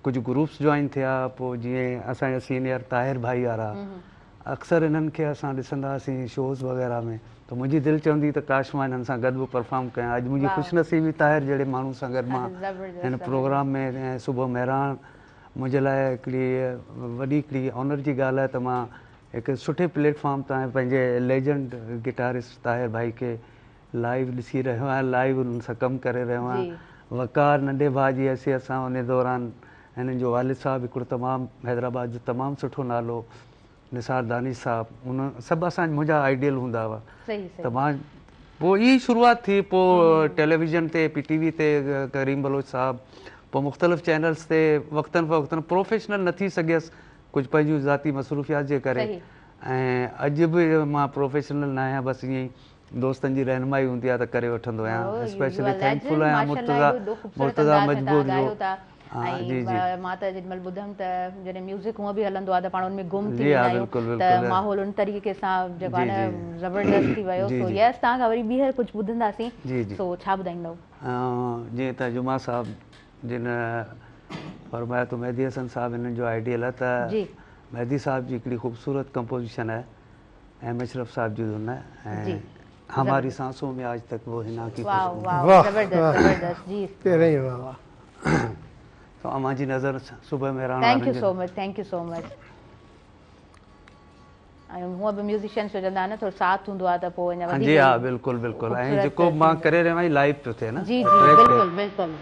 कुझु ग्रुप्स जॉइन थिया। पोइ जीअं असांजा सीनियर ताहिर भाई वारा, अक्सर इन्हनि खे असां ॾिसंदा हुआसीं शोज़ वग़ैरह में, त मुंहिंजी दिलि चवंदी त काश मां हिननि सां गॾु बि परफॉर्म कयां। अॼु मुंहिंजी ख़ुशनसीबी ताहिर जहिड़े माण्हू सां गॾु मां हिन प्रोग्राम में ऐं सुबुह महिरान मुंहिंजे लाइ हिकिड़ी वॾी हिकिड़ी ऑनर जी ॻाल्हि आहे त मां हिकु सुठे प्लेटफॉर्म तां पंहिंजे लेजेंड गिटारिस्ट ताहिर भाई खे लाइव ॾिसी रहियो आहियां, लाइव उन्हनि सां कमु करे रहियो आहियां। वकार नंढे भाउ जी हैसियत सां उन दौरान हिननि जो वालिद साहब हिकिड़ो तमामु हैदराबाद जो तमामु सुठो नालो निसार दानिश साहब, उन सभु मुंहिंजा आइडियल हूंदा हुआ। त मां पोइ ई शुरूआति थी। पोइ टेलीविज़न ते PTV ते करीम बलोच साहब, पोइ मुख़्तलिफ़ चैनल्स ते वक़्तनि फ़वक़्तनि प्रोफेशनल न थी सघियसि कुझु पंहिंजूं ज़ाती मसरूफ़ियात जे करे, ऐं अॼु बि मां प्रोफेशनल न आहियां, बसि ईअं ई दोस्तनि जी रहनुमाई हूंदी आहे त करे वठंदो आहियां। स्पेशली थैंकफुल आहियां मुर्तज़ा मजबूर जो। जी जी मां त जेॾीमहिल ॿुधमि त जॾहिं म्यूज़िक हूअं बि हलंदो आहे त पाण उनमें गुम थी वेंदा आहियूं, त माहौल उन तरीक़े सां जेको आहे न ज़बरदस्त थी वियो। सो यस तव्हां खां वरी ॿीहर कुझु ॿुधंदासीं, सो छा ॿुधाईंदव? जीअं त जुमा साहब जिन फरमाया तो मेहदी हसन साहब हिननि जो आइडियल आहे, त मेहदी साहब जी हिकिड़ी ख़ूबसूरत कंपोजिशन आहे एम अशरफ साहब जी धुन है ऐं हमारी सांसों में आज तक वो हिना की तो अम्मा जी नज़र सुबह में रहण thank you so much, thank you so much. ऐं हूअं बि म्यूज़िशियन चवंदा आहिनि न थोरो साथ हूंदो आहे त पोइ अञा वधीक। जी हा बिल्कुलु बिल्कुलु। ऐं जेको मां करे रहियो आहियां लाइव पियो थिए न। जी जी बिल्कुलु बिल्कुलु।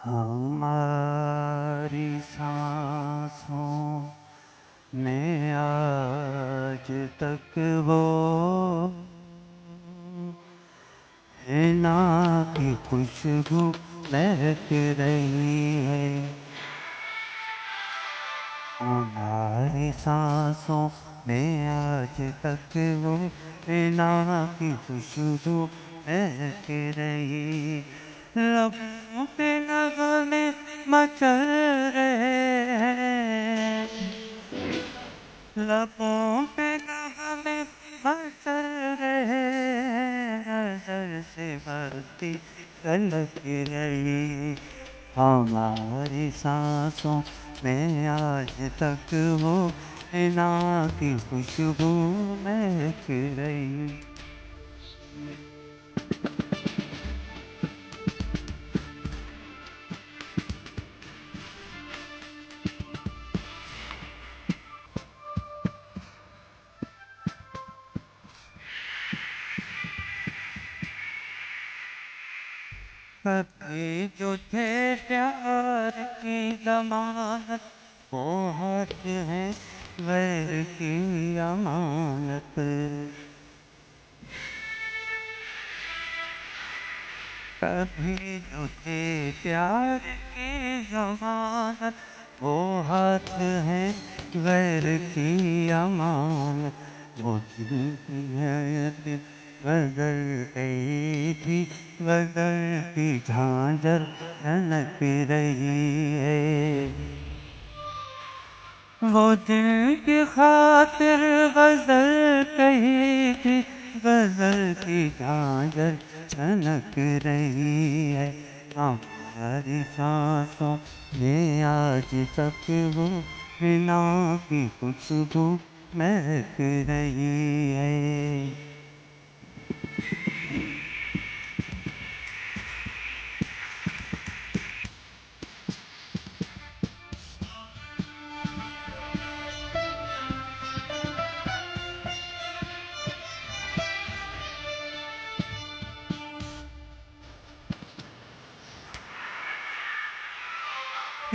हमारी सांसों में आज तक वो हिना की खुशबू महक रही है। हमारी सांसों में आज तक वो हिना की खुशबू महक रही। लबों पे नगमे मचल रहे हैं, लबों पे नगमे मचल रहे हैं, नजर से बरती झलक रही। हमारी सांसों में आज तक वो हिना की खुशबू महक रही। कभी जो थे प्यार की ज़मानत वो हाथ है वैर की अमानत। कभी जो थे प्यार की ज़मानत वो हाथ है वैर की अमानत। वो दिल की है गजल गई थी, गजल की झांझर झनक रही है। वो दिल की खातिर गजल कही थी, गजल की झांझर झनक रही है। हमारी सांसों में आज तक वो हिना की खुशबू महक रही है।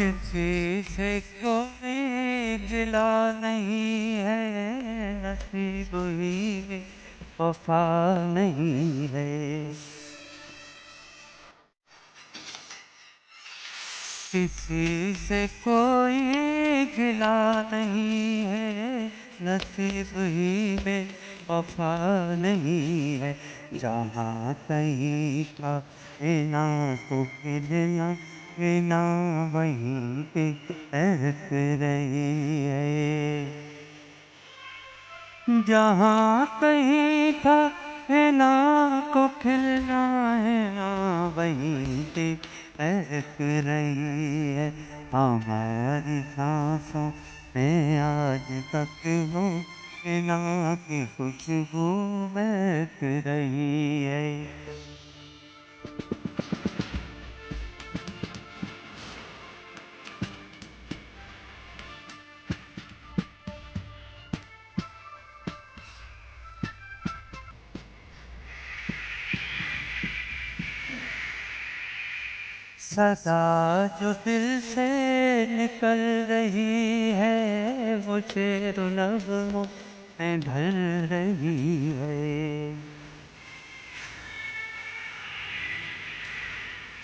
किसी से कोई गिला नहीं है, नसीब ही वफा नहीं है। किसी से कोई गिला नहीं है, नसीब ही में वफा नहीं है। जहाँ कहीं का ना को गिरना ना वहीं पे ऐस रही है। जहाँ कहीं का ना को खिलना है ना वहीं पे ऐस रही है। हमारी सांसों में आज तक वो ना की खुशबू बहक रही है। सदा जो दिल से निकल रही है, वो शेर नग़्मों में ढल रही है।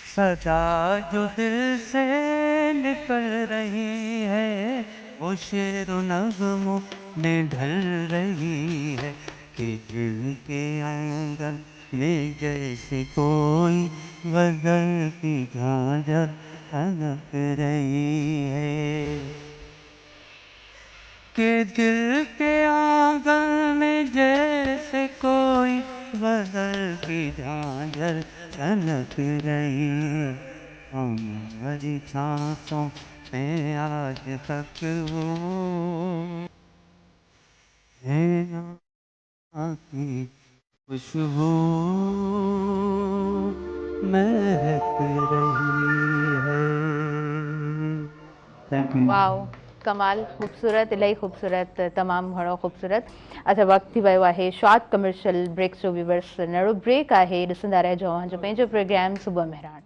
सदा जो दिल से निकल रही है, वो शेर नग़्मों में ढल रही है। कि दिल के आंगन में जैसे कोई गज़ल की झांझर तनक रही है। कि दिल के आंगन में जैसे कोई गज़ल की झांझर तनक रही है। हमारी सांसों में आज तक वो है की खुशबू महक रही है। Thank U. वाओ, कमाल, ख़ूबसूरत, इलाही ख़ूबसूरत, तमामु घणो ख़ूबसूरत। अच्छा, वक़्तु थी वियो आहे शॉर्ट कमर्शियल ब्रेक जो। व्यूअर्स, नड़ो ब्रेक आहे, ॾिसंदा रहिजो जो पंहिंजो प्रोग्राम सुबुह मेहरान।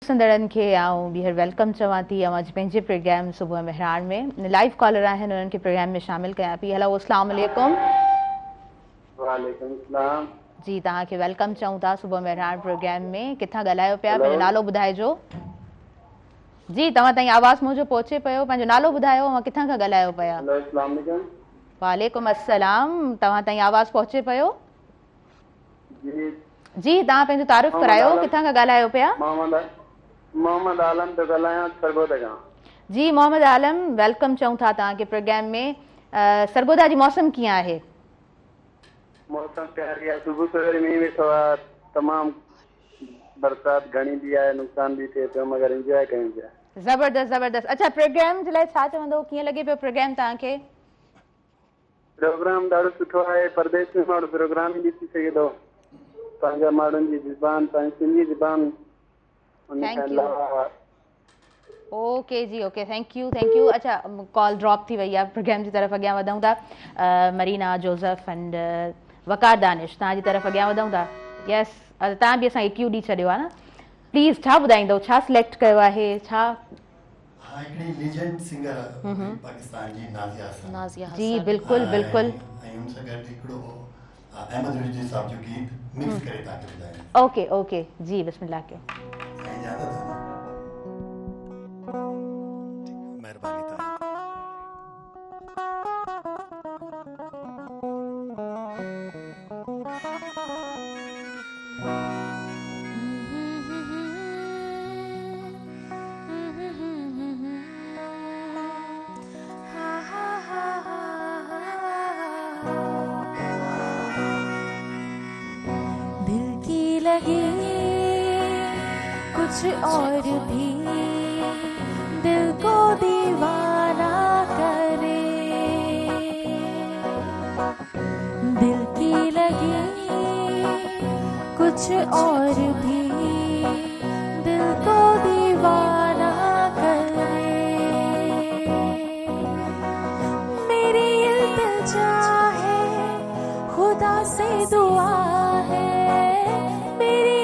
ॾिसंदड़नि खे आउं ॿीहर वेलकम चवां थी। अॼु पंहिंजे प्रोग्राम सुबुह मेहरान में लाइव कॉलर आहिनि, उन्हनि खे प्रोग्राम में शामिल कयां पई। हेलो, अस्सलाम वालेकुम। वालेकुम सलाम जी, तव्हांखे वेलकम चऊं था सुबुह मेहरान प्रोग्राम में। किथां ॻाल्हायो पिया, पंहिंजो नालो ॿुधाइजो। जी, तव्हां ताईं आवाज़ मुंहिंजो पहुचे पियो, पंहिंजो नालो ॿुधायो, ऐं किथां खां ॻाल्हायो पिया। वालेकुम अस्सलाम, तव्हां ताईं आवाज़ पहुचे पियो। जी, तव्हां पंहिंजो तारीफ़ करायो, किथां खां ॻाल्हायो पिया। मोहम्मद आलम तो ॻाल्हायां सरगोदा खां। जी मोहम्मद आलम, वेलकम चऊं था तव्हांखे प्रोग्राम में। सरगोदा जी मौसम कीअं आहे। मौसम प्यारी आहे, सुबुह सवेरे मींहुं वेठो आहे, तमामु बरसाति घणी बि आहे, नुक़सान बि थिए पियो, मगर इंजॉय कयूं पिया। ज़बरदस्त ज़बरदस्त। अच्छा, प्रोग्राम जे लाइ छा चवंदो, कीअं लॻे पियो प्रोग्राम तव्हांखे। प्रोग्राम ॾाढो सुठो आहे, परदेस में माण्हू प्रोग्राम ई ॾिसी सघे थो, पंहिंजा माण्हुनि जी ज़बान, पंहिंजी सिंधी ज़बान। ओके जी, okay, thank you thank you. अच्छा, कॉल ड्रॉप थी वही है, प्रोग्राम की तरफ अॻियां वधूं था। Marina Joseph and Waqar Danish, तव्हांजी तरफ अॻियां वधूं था। यस, तव्हां बि असांखे क्यू ॾेई छॾियो आहे न। प्लीज़, छा ॿुधाईंदो, छा सिलेक्ट कयो आहे, छा। हाँ, हिकिड़ी लीजेंड सिंगर पाकिस्तान जी नाज़िया हसन। जी बिल्कुलु बिल्कुलु। ऐं उन सां गॾु हिकिड़ो अहमद रिज़वी साहब जो गीत मिक्स करे तव्हांखे ॿुधायां। ओके ओके जी, बिस्मिल्लाह कयो। मेहरबानी दिल की लगी कुछ और भी दिल को दीवाना करे, दिल की लगी कुछ और भी से दुआ है मेरी।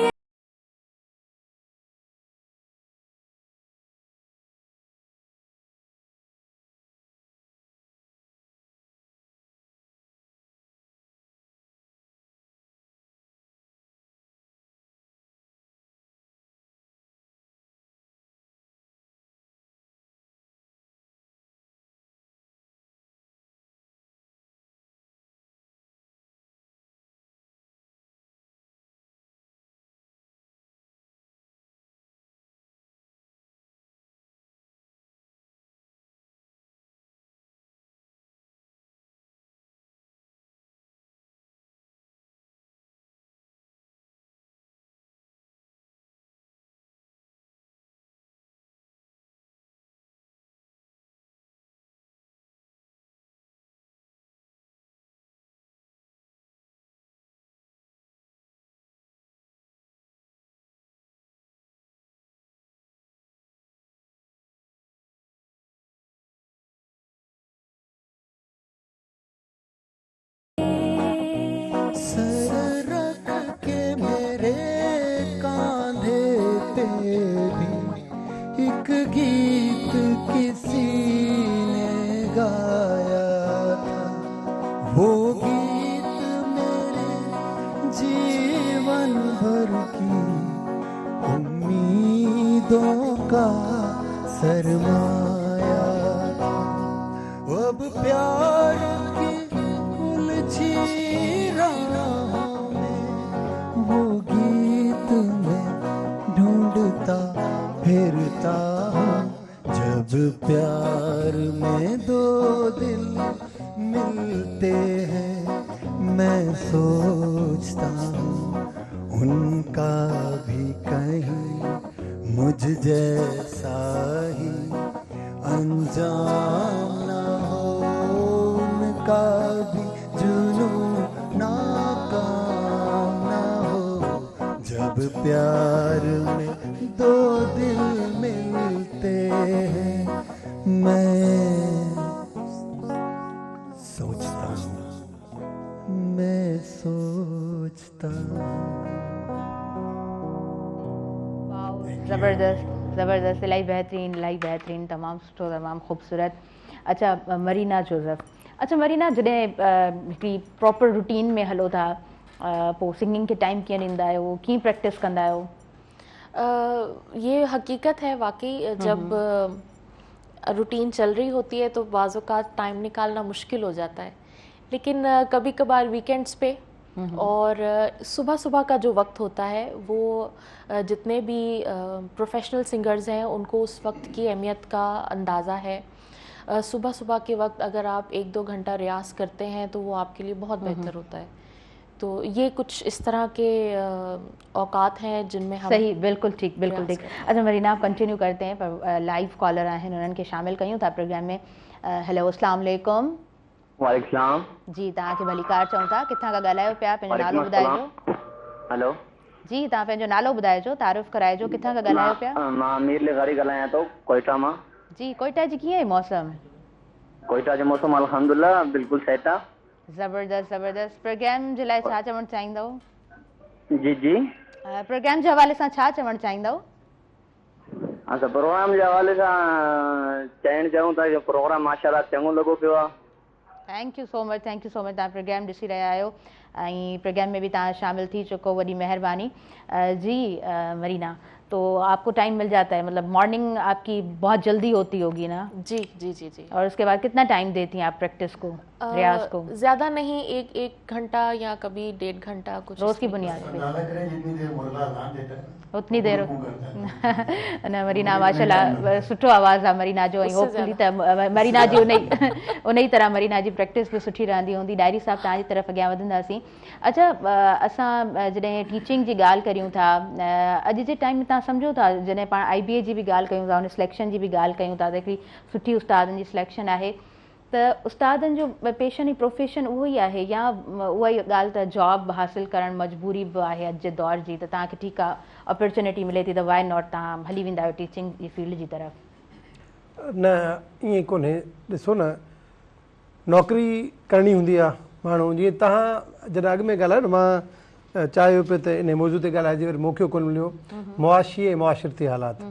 सर रख के मेरे कांधे पे भी एक गीत किसी ने गाया था। वो गीत मेरे जीवन भर की उम्मीदों का सरमाया था। अब प्यार की उलझी राहों में वो गीत मैं ढूंढता फिरता हूँ। जब प्यार में दो दिल मिलते हैं मैं सोचता हूँ उनका भी कहीं मुझ जैसा ही अंजाम ना हो, उनका भी जुनून नाकाम ना हो। जब प्यार में दो दिल मिलते हैं मैं सोचता हूँ, मैं सोचता हूँ। ज़बरदस्त ज़बरदस्त, इलाही बहितरीन, तमामु सुठो, तमामु ख़ूबसूरत। अच्छा मरीना जोसेफ, अच्छा मरीना जॾहिं हिकिड़ी प्रॉपर रूटीन में हलो था पोइ सिंगिंग खे टाइम कीअं ॾींदा आहियो, कीअं प्रैक्टिस कंदा आहियो? ये हकीकत है वाकई, जब रूटीन चल रही होती है तो बाज़ औक़ात टाइम निकालना मुश्किल हो जाता है, लेकिन कभी कभार वीकेंड्स पे और सुबह सुबह का जो वक्त होता है वो जितने भी प्रोफेशनल सिंगर्स हैं उनको उस वक्त की अहमियत का अंदाज़ा है। सुबह सुबह के वक्त अगर आप 1-2 घंटा रियाज़ करते हैं तो वो आपके लिए बहुत बेहतर होता है। तो ये कुछ इस तरह के औकात हैं जिनमें हम सही, बिल्कुल ठीक, बिल्कुल ठीक। अच्छा मरीना आप कंटिन्यू करते हैं, पर लाइव कॉलर आहिनि, उन्हनि खे शामिल कयूं था प्रोग्राम में। हेलो अस्सलाम वालेकुम। वालेकुम सलाम जी, तव्हांखे भलीकार चऊं था, किथां खां ॻाल्हायो पिया, पंहिंजो नालो ॿुधाइजो। हेलो जी, तव्हां पंहिंजो नालो ॿुधाइजो, तारीफ़ कराइजो, किथां खां ॻाल्हायो पिया? मां अमीर लेगारी ॻाल्हायां थो कोयटा मां। जी, कोयटा जी कीअं आहे मौसम? कोयटा जो मौसम अल्हम्दुलिल्लाह बिल्कुल सेट आहे। ज़बरदस्त ज़बरदस्त। प्रोग्राम जे लाइ छा चवणु चाहींदव? जी जी, प्रोग्राम जे हवाले सां छा चवणु चाहींदव? असां प्रोग्राम जे हवाले सां चवणु चाहियूं था जो प्रोग्राम माशाल्लाह चङो लॻो पियो आहे। Thank you so much, thank you so much. तव्हां प्रोग्राम ॾिसी रहिया आहियो ऐं प्रोग्राम में भी तव्हां शामिल थी चुको, वॾी महिरबानी। जी मरीना, तो आपको टाइम मिल जाता है, मतलब मॉर्निंग आपकी बहुत जल्दी होती होगी ना? जी जी जी जी। और उसके बाद कितना टाइम देती हैं आप प्रैक्टिस को, रियाज को? ज़्यादा नहीं, एक घंटा या कभी 1.5 घंटा, कुछ रोज़ की बुनियाद पे उतनी देर। न मरीना माशाल्लाह सुठो आवाज़ आहे मरीना जो, ऐं होपफुली त मरीना जी उन ई तरह मरीना जी प्रैक्टिस भी सुठी रहंदी हूंदी। डायरी साहब तव्हांजी तरफ़ अॻियां वधंदासीं। अच्छा असां जॾहिं टीचिंग जी ॻाल्हि करियूं था, अॼु जे टाइम में तव्हां सम्झो था जॾहिं पाण IBA जी भी ॻाल्हि कयूं था, उन सिलेक्शन जी भी ॻाल्हि कयूं था, त हिकिड़ी सुठी उस्तादनि जी सिलेक्शन आहे, त उस्तादनि जो पेशन ऐं प्रोफेशन उहो ई आहे या उहा ई ॻाल्हि त जॉब हासिल करणु मजबूरी बि आहे अॼु जे दौर जी, त तव्हांखे ठीकु आहे अपॉर्चुनिटी मिले थी त वाई नॉट तव्हां हली वेंदा आहियो टीचिंग जी फील्ड जी तरफ़? न ईअं कोन्हे, ॾिसो न, नौकिरी करणी हूंदी आहे माण्हू जीअं तव्हां जॾहिं अॻु में ॻाल्हायो न मां चाहियो पियो त इन मौज़ू ते ॻाल्हाइजे वरी मौक़ो कोन मिलियो मुआशी ऐं मुआशरती हालात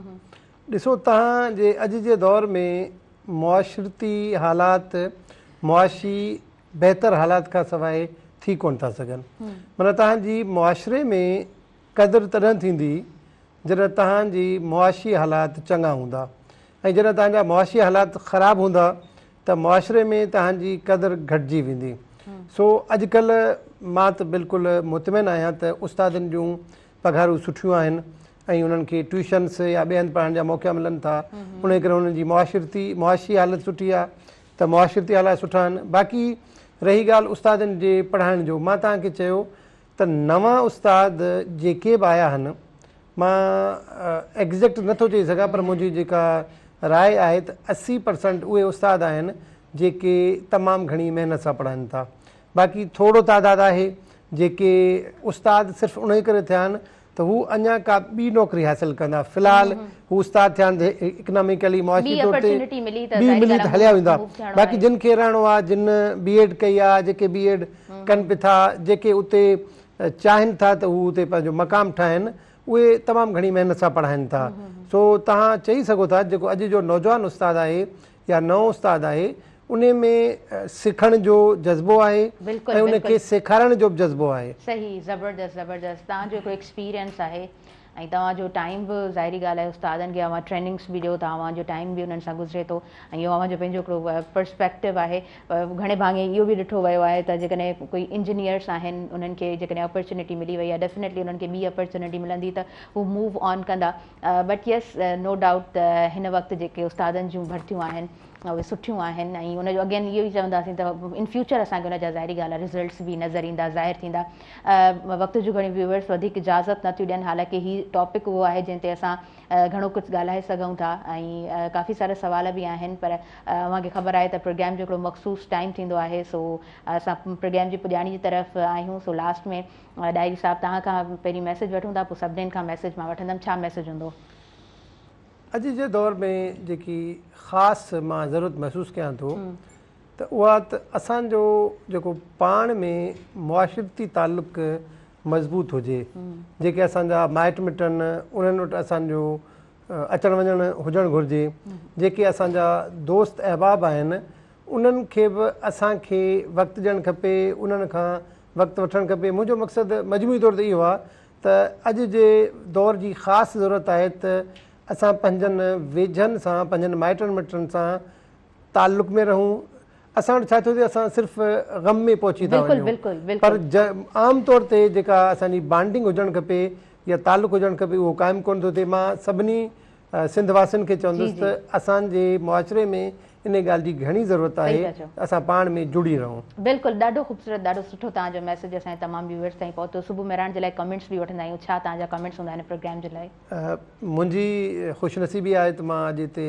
ॾिसो तव्हांजे अॼु जे दौर में मुआशरती हालात मुआशी बहितर हालात खां सवाइ थी कोन था सघनि माना तव्हांजी मुआशरे में क़दुरु तॾहिं थींदी जॾहिं तव्हांजी मुआशी हालात चङा हूंदा ऐं जॾहिं तव्हांजा मुआशी हालात ख़राबु हूंदा त मुआशरे में तव्हांजी क़दुरु घटिजी वेंदी सो अॼुकल्ह मां त बिल्कुलु मुतमिन आहियां त उस्तादनि जूं पघारूं सुठियूं आहिनि ऐं उन्हनि खे ट्यूशन्स या ॿिए हंधि पढ़ण जा मौक़ा मिलनि था उन करे उन्हनि जी मुआशी हालत सुठी आहे त मुआशरती हालात सुठा आहिनि बाक़ी रही ॻाल्हि उस्तादनि जे पढ़ाइण जो मां तव्हांखे चयो त नवां उस्ताद जेके बि आया आहिनि मां एग्ज़ैक्ट नथो चई सघां पर मुंहिंजी जेका राय आहे त 80% उहे उस्ताद आहिनि जेके तमामु घणी महिनत सां पढ़ाइनि था बाक़ी थोरो तादाद आहे जेके उस्ताद सिर्फ़ु उन करे थिया आहिनि त हू अञा का ॿी नौकरी हासिलु कंदा फ़िलहालु हू उस्ताद थिया आहिनि इकनॉमिकली मुआशी तौर ते ॿी मिली त हलिया वेंदा बाक़ी जिन खे रहणो आहे जिन B.Ed कई आहे जेके B.Ed कनि पिया था जेके उते चाहिनि था त हू उते पंहिंजो मक़ाम ठाहिनि उहे तमामु घणी महिनत सां पढ़ाइनि था सो तव्हां चई सघो था जेको अॼु जो नौजवान उस्ताद आहे या नओं उस्ताद आहे उन में सिखण जो जज़्बो आहे ऐं उनखे सेखारण जो बि जज़्बो आहे सही ज़बरदस्त ज़बरदस्त तव्हांजो हिकिड़ो एक्सपीरियंस आहे ऐं तव्हांजो टाइम बि ज़ाहिरी ॻाल्हि आहे उस्तादनि खे अवां ट्रेनिंग्स बि ॾियो तव्हांजो टाइम बि उन्हनि सां गुज़रे थो ऐं इहो अवांजो पंहिंजो हिकिड़ो पर्सपेक्टिव आहे घणे भाङे इहो बि ॾिठो वियो आहे त जेकॾहिं कोई इंजीनियर्स आहिनि उन्हनि खे जेकॾहिं अपॉर्चुनिटी मिली वई आहे डेफिनेटली उन्हनि खे ॿी अपॉर्चुनिटी मिलंदी त हू मूव ऑन कंदा बट यस नो डाउट त हिन वक़्तु जेके उस्तादनि जूं भर्तियूं आहिनि उहे सुठियूं आहिनि ऐं उनजो अगेन इहो ई चवंदासीं त इन फ्यूचर असांखे उनजा ज़ाहिरी ॻाल्हि आहे रिज़ल्ट्स बि नज़र ईंदा ज़ाहिर थींदा वक़्तु जूं घणी व्यूअर्स वधीक इजाज़त नथियूं ॾियनि हालांकि हीउ टॉपिक उहो आहे जंहिं ते असां घणो कुझु ॻाल्हाए सघूं था ऐं काफ़ी सारा सवाल बि आहिनि पर अव्हांखे ख़बर आहे त प्रोग्राम जो हिकिड़ो मख़सूस टाइम थींदो आहे सो असां प्रोग्राम जी पुॼाणी जी तरफ़ आहियूं सो लास्ट में डायरी साहिबु तव्हां खां पहिरीं मैसेज वठूं था पोइ सभिनीनि खां मैसेज मां वठंदमि छा मैसेज हूंदो अॼु जे दौर में जेकी ख़ासि मां ज़रूरत महसूसु कयां थो त उहा त असांजो जेको पाण में मुआशरती तालुक़ मज़बूत हुजे जेके असांजा माइट मिटनि उन्हनि वटि असांजो अचणु वञणु हुजणु घुरिजे जेके असांजा दोस्त अहबाब आहिनि उन्हनि खे बि असांखे वक़्तु ॾियणु खपे उन्हनि खां वक़्तु वठणु खपे मुंहिंजो मक़सदु मजमूई तौर ते इहो आहे त अॼु जे दौर जी ख़ासि ज़रूरत आहे त असां पंहिंजनि वेझनि सां पंहिंजनि माइटनि मिटनि सां तालुक़ में रहूं असां वटि छा थो थिए असां सिर्फ़ु ग़म में पहुची था वञूं पर आम तौर ते जेका असांजी बॉन्डिंग हुजणु खपे या तालुक़ हुजणु खपे उहो क़ाइमु कोन थो थिए मां सभिनी सिंध वासियुनि खे चवंदुसि त असांजे मुआशरे में इन ॻाल्हि जी घणी ज़रूरत आहे असां पाण में जुड़ी रहूं बिल्कुलु ॾाढो ख़ूबसूरत ॾाढो सुठो तव्हांजो मैसेज असांजे तमामु व्यूअर्स ताईं पहुतो सुबुह महिराण जे लाइ कमेंट्स बि वठंदा आहियूं छा तव्हांजा कमेंट्स हूंदा आहिनि प्रोग्राम जे लाइ मुंहिंजी ख़ुशनसीबी आहे त मां अॼु हिते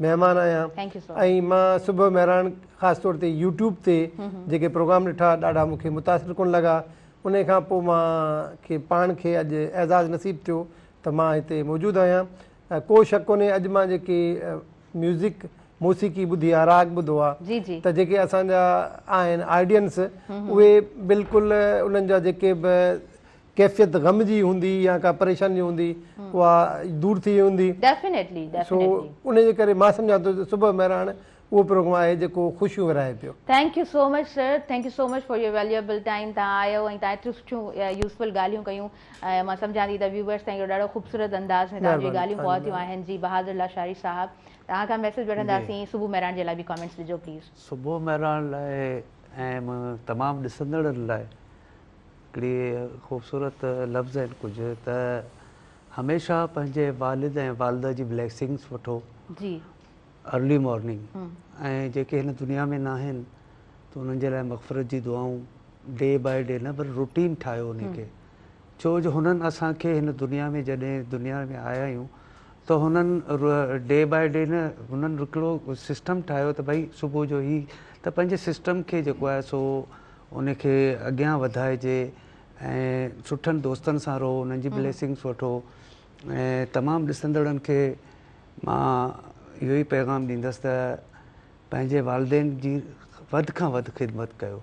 महिमान आहियां ऐं मां सुबुह महिराण ख़ासि तौर ते यूट्यूब ते जेके प्रोग्राम ॾिठा ॾाढा मूंखे मुतासिर कोन लॻा उन खां पोइ मां पाण खे अॼु एज़ाज़ नसीबु थियो त मां हिते मौजूदु आहियां को शक कोन्हे अॼु मां जेके म्यूज़िक मौसीक़ी ॿुधी आहे राग ॿुधो आहे त जेके असांजा आहिनि ऑडियंस उहे बिल्कुलु उन्हनि जा जेके बि कैफ़ियत ग़म जी हूंदी या का परेशानी हूंदी उहा दूर थी हूंदी सो उन जे करे मां सम्झां थो त सुबुह महिराण उहो प्रोग्राम आहे जेको ख़ुशियूं विराए पियो thank you so much sir thank you so much for your valuable time तव्हां आयो ऐं तव्हां एतिरियूं सुठियूं यूज़फुल ॻाल्हियूं कयूं ऐं मां सम्झां थी त व्यूअर्स ताईं ॾाढो ख़ूबसूरत अंदाज़ में तव्हांजी ॻाल्हियूं पहुतियूं आहिनि जी बहादुर लाशारी साहिबु तव्हां खां मैसेज वठंदासीं सुबुह महिराण जे लाइ बि कमेंट्स ॾिजो प्लीज़ सुबुह महिराण लाइ ऐं तमामु ॾिसंदड़नि लाइ हिकिड़ी ख़ूबसूरत लफ़्ज़ आहिनि कुझु त हमेशह पंहिंजे वालिद ऐं वालिदा जी ब्लेसिंग्स वठो जी अर्ली मॉर्निंग ऐं जेके हिन दुनिया में न आहिनि त उन्हनि जे लाइ मग़फ़िरत जी दुआऊं डे बाय डे न पर रूटीन ठाहियो उनखे छो जो हुननि असांखे हिन दुनिया में जॾहिं दुनिया में आया आहियूं त हुननि डे बाय डे न हुननि हिकिड़ो सिस्टम ठाहियो त भई सुबुह जो ई त पंहिंजे सिस्टम खे जेको आहे सो उनखे अॻियां वधाइजे ऐं सुठनि दोस्तनि सां रहो उन्हनि जी ब्लेसिंग्स वठो ऐं तमामु ॾिसंदड़नि खे मां इहो ई पैगाम ॾींदुसि त पंहिंजे वालदेन जी वधि खां वधि ख़िदमत कयो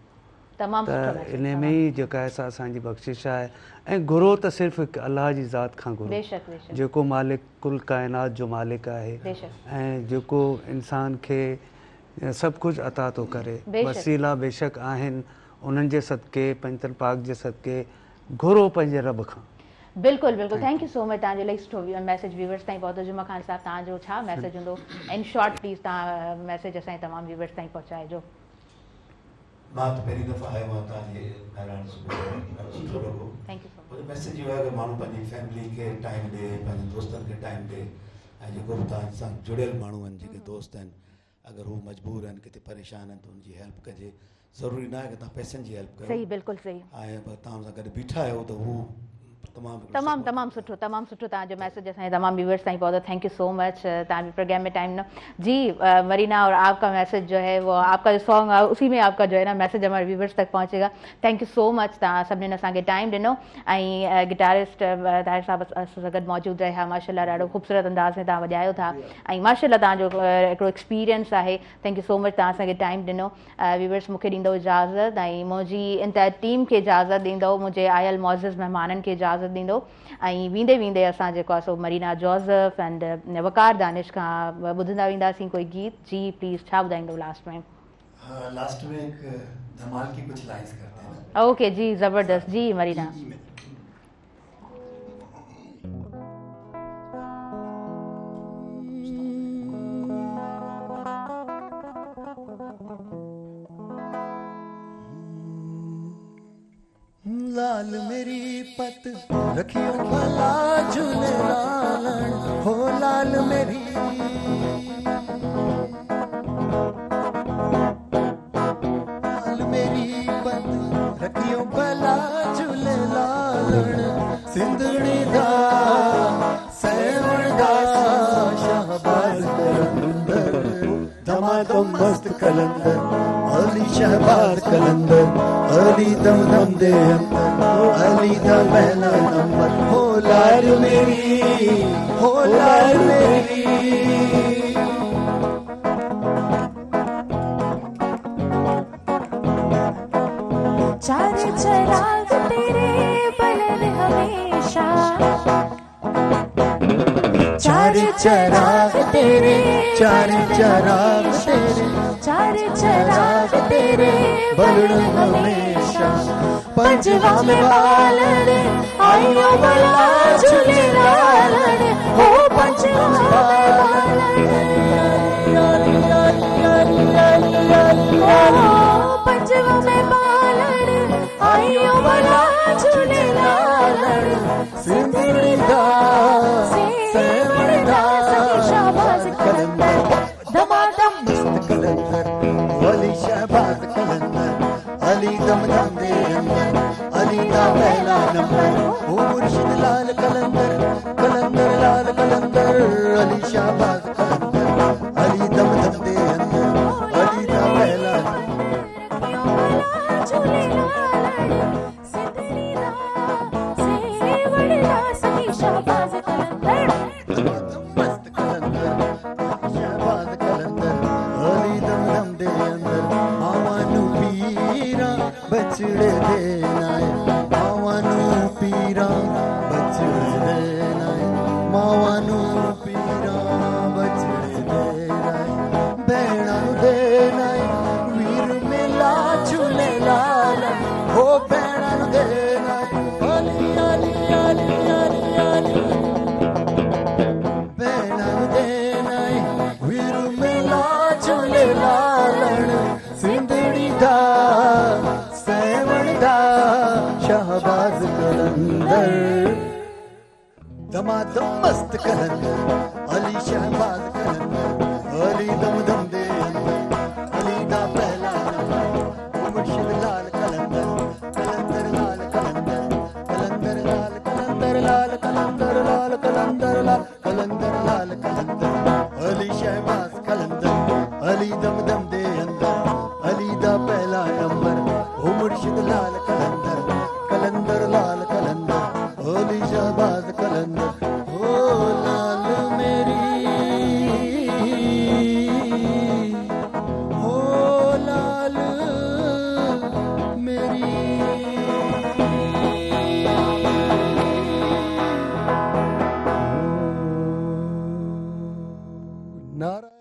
तमामु सुठो त इन में ई जेका आहे सा असांजी बख़्शिश आहे ऐं घुरो त सिर्फ़ु हिकु अलाह जी ज़ात खां घुरो बेशक बेशक जेको मालिक कुल काइनात जो मालिक आहे बेशक ऐं जेको इंसान खे सभु कुझु अता थो करे वसीला बेशक आहिनि उन्हनि जे सदके पंजतन पाक जे सदके घुरो पंहिंजे रब खां बिल्कुलु बिल्कुलु थैंक यू सो मच तव्हांजो इलाही सुठो मैसेज व्यूवर्स ताईं पहुतो जुमा ख़ान साहब तव्हांजो छा मैसेज हूंदो इन शॉर्ट प्लीज़ तव्हां मैसेज असांजे तमामु व्यूवर्स ताईं पहुचाइजो मां त पहिरीं दफ़ा आयो आहियां तव्हांजे महिराण सुठो लॻो thank you so much message इहो आहे कि माण्हू पंहिंजी फैमिली खे टाइम ॾे पंहिंजे दोस्तनि खे टाइम ॾे ऐं जेको बि तव्हां सां जुड़ियल माण्हू आहिनि जेके दोस्त आहिनि अगर वो मजबूर आहिनि किथे परेशान आहिनि त उनजी हेल्प कजे ज़रूरी न आहे कि तव्हां पैसनि जी हेल्प कयो सही बिल्कुलु सही ऐं तव्हां सां गॾु बीठा आहियो त हू तमामु सुठो तव्हांजो मैसेज असांजे तमामु व्यूवर्स ताईं पहुंचा थैंक यू सो मच तव्हां भी प्रोग्राम में टाइम न जी मरीना और आपका मैसेज जो है वो आपका जो सॉन्ग उसी में आपका जो है ना मैसेज हमारे व्यूवर्स तक पहुंचेगा थैंक यू सो मच तव्हां सभिनीनि असांखे टाइम ॾिनो ऐं गिटारिस्ट ताहिर साहब असां सां गॾु मौजूदु रहिया माशाल्लाह ॾाढो ख़ूबसूरत अंदाज़ में तव्हां वॼायो था ऐं माशाल्लाह तव्हांजो हिकिड़ो एक्सपीरियंस आहे थैंक यू सो मच तव्हां असांखे टाइम ॾिनो व्यूवर्स मूंखे ॾींदो इजाज़त ऐं मुंहिंजी इंटायर टीम खे इजाज़त ॾींदो मुंहिंजे आयल मौज़िज़ महिमाननि खे इजाज़त ॾींदो ऐं वेंदे वेंदे असां जेको आहे सो मरीना जोसेफ एंड वकार दानिश खां ॿुधंदा वेंदासीं कोई गीत जी प्लीज़ छा ॿुधाईंदो लास्ट में एक धमाल की कुछ लाइंस करते हैं ओके जी ज़बरदस्त जी मरीना लाल मेरी पत रखियो भला झूले लालन हो लाल मेरी लाल मेरी पत रखियो भला झूले लालन सिंधड़ी दा सेवण दा शहबाज कलंदर धमाधम मस्त कलंदर अली शहबाज कलंदर अली दम दम दे अली दा पहला नंबर हो लाल मेरी हो लाल मेरी चार चराग तेरे बलन हमेशा चार चराग तेरे चार चराग तेरे चार चराग तेरे बलन हमेशा पंजवा में बालन आयो भला झूले लालन हो पंजवा में पंजवा में बालन आयो भला झूले लालन सिंधड़ी दा सेवण दा शहबाज कलंदर धमाधम मस्त कलंदर अली शहबाज कलंदर अली दम दम दे अली दा पहला नंबर ओ मुर्शिद लाल कलंदर कलंदर लाल कलंदर अली शहबाज कलंदर अली दम दम दे अली दा पहला झूले लालन सिंधड़ी दा सेवण दा सखी शहबाज कलंदर मस्त कलंदर शहबाज कलंदर अली दम दम दे आवानू पीरा बचड़े दे नाय आवानू पीरा बचड़े दे नाय मावानू पीरा बचड़े दे नाय बैणा दे नाय वीर मेला झूले लाल हो बैणा दे नाय अली अली अली अली अली बैणा दे नाय वीर मेला झूले लालन सिंधड़ी दा सेवण दा शहबाज कलंदर धमाधम मस्त कलंदर अली शहबाज कलंदर अली दम दम दे अली दा पहला मुर्शिद लाल कलंदर कलंदर लाल कलंदर कलंदर लाल कलंदर लाल कलंदर लाल कलंदर लाल कलंदर लाल कलंदर अली शहबाज कलंदर अली दम दम दे अली दा पहला नंबर ओ मुर्शिद लाल कलंदर कलंदर लाल कलंदर अली शहबाज कलंदर ओ लाल मेरी नारायण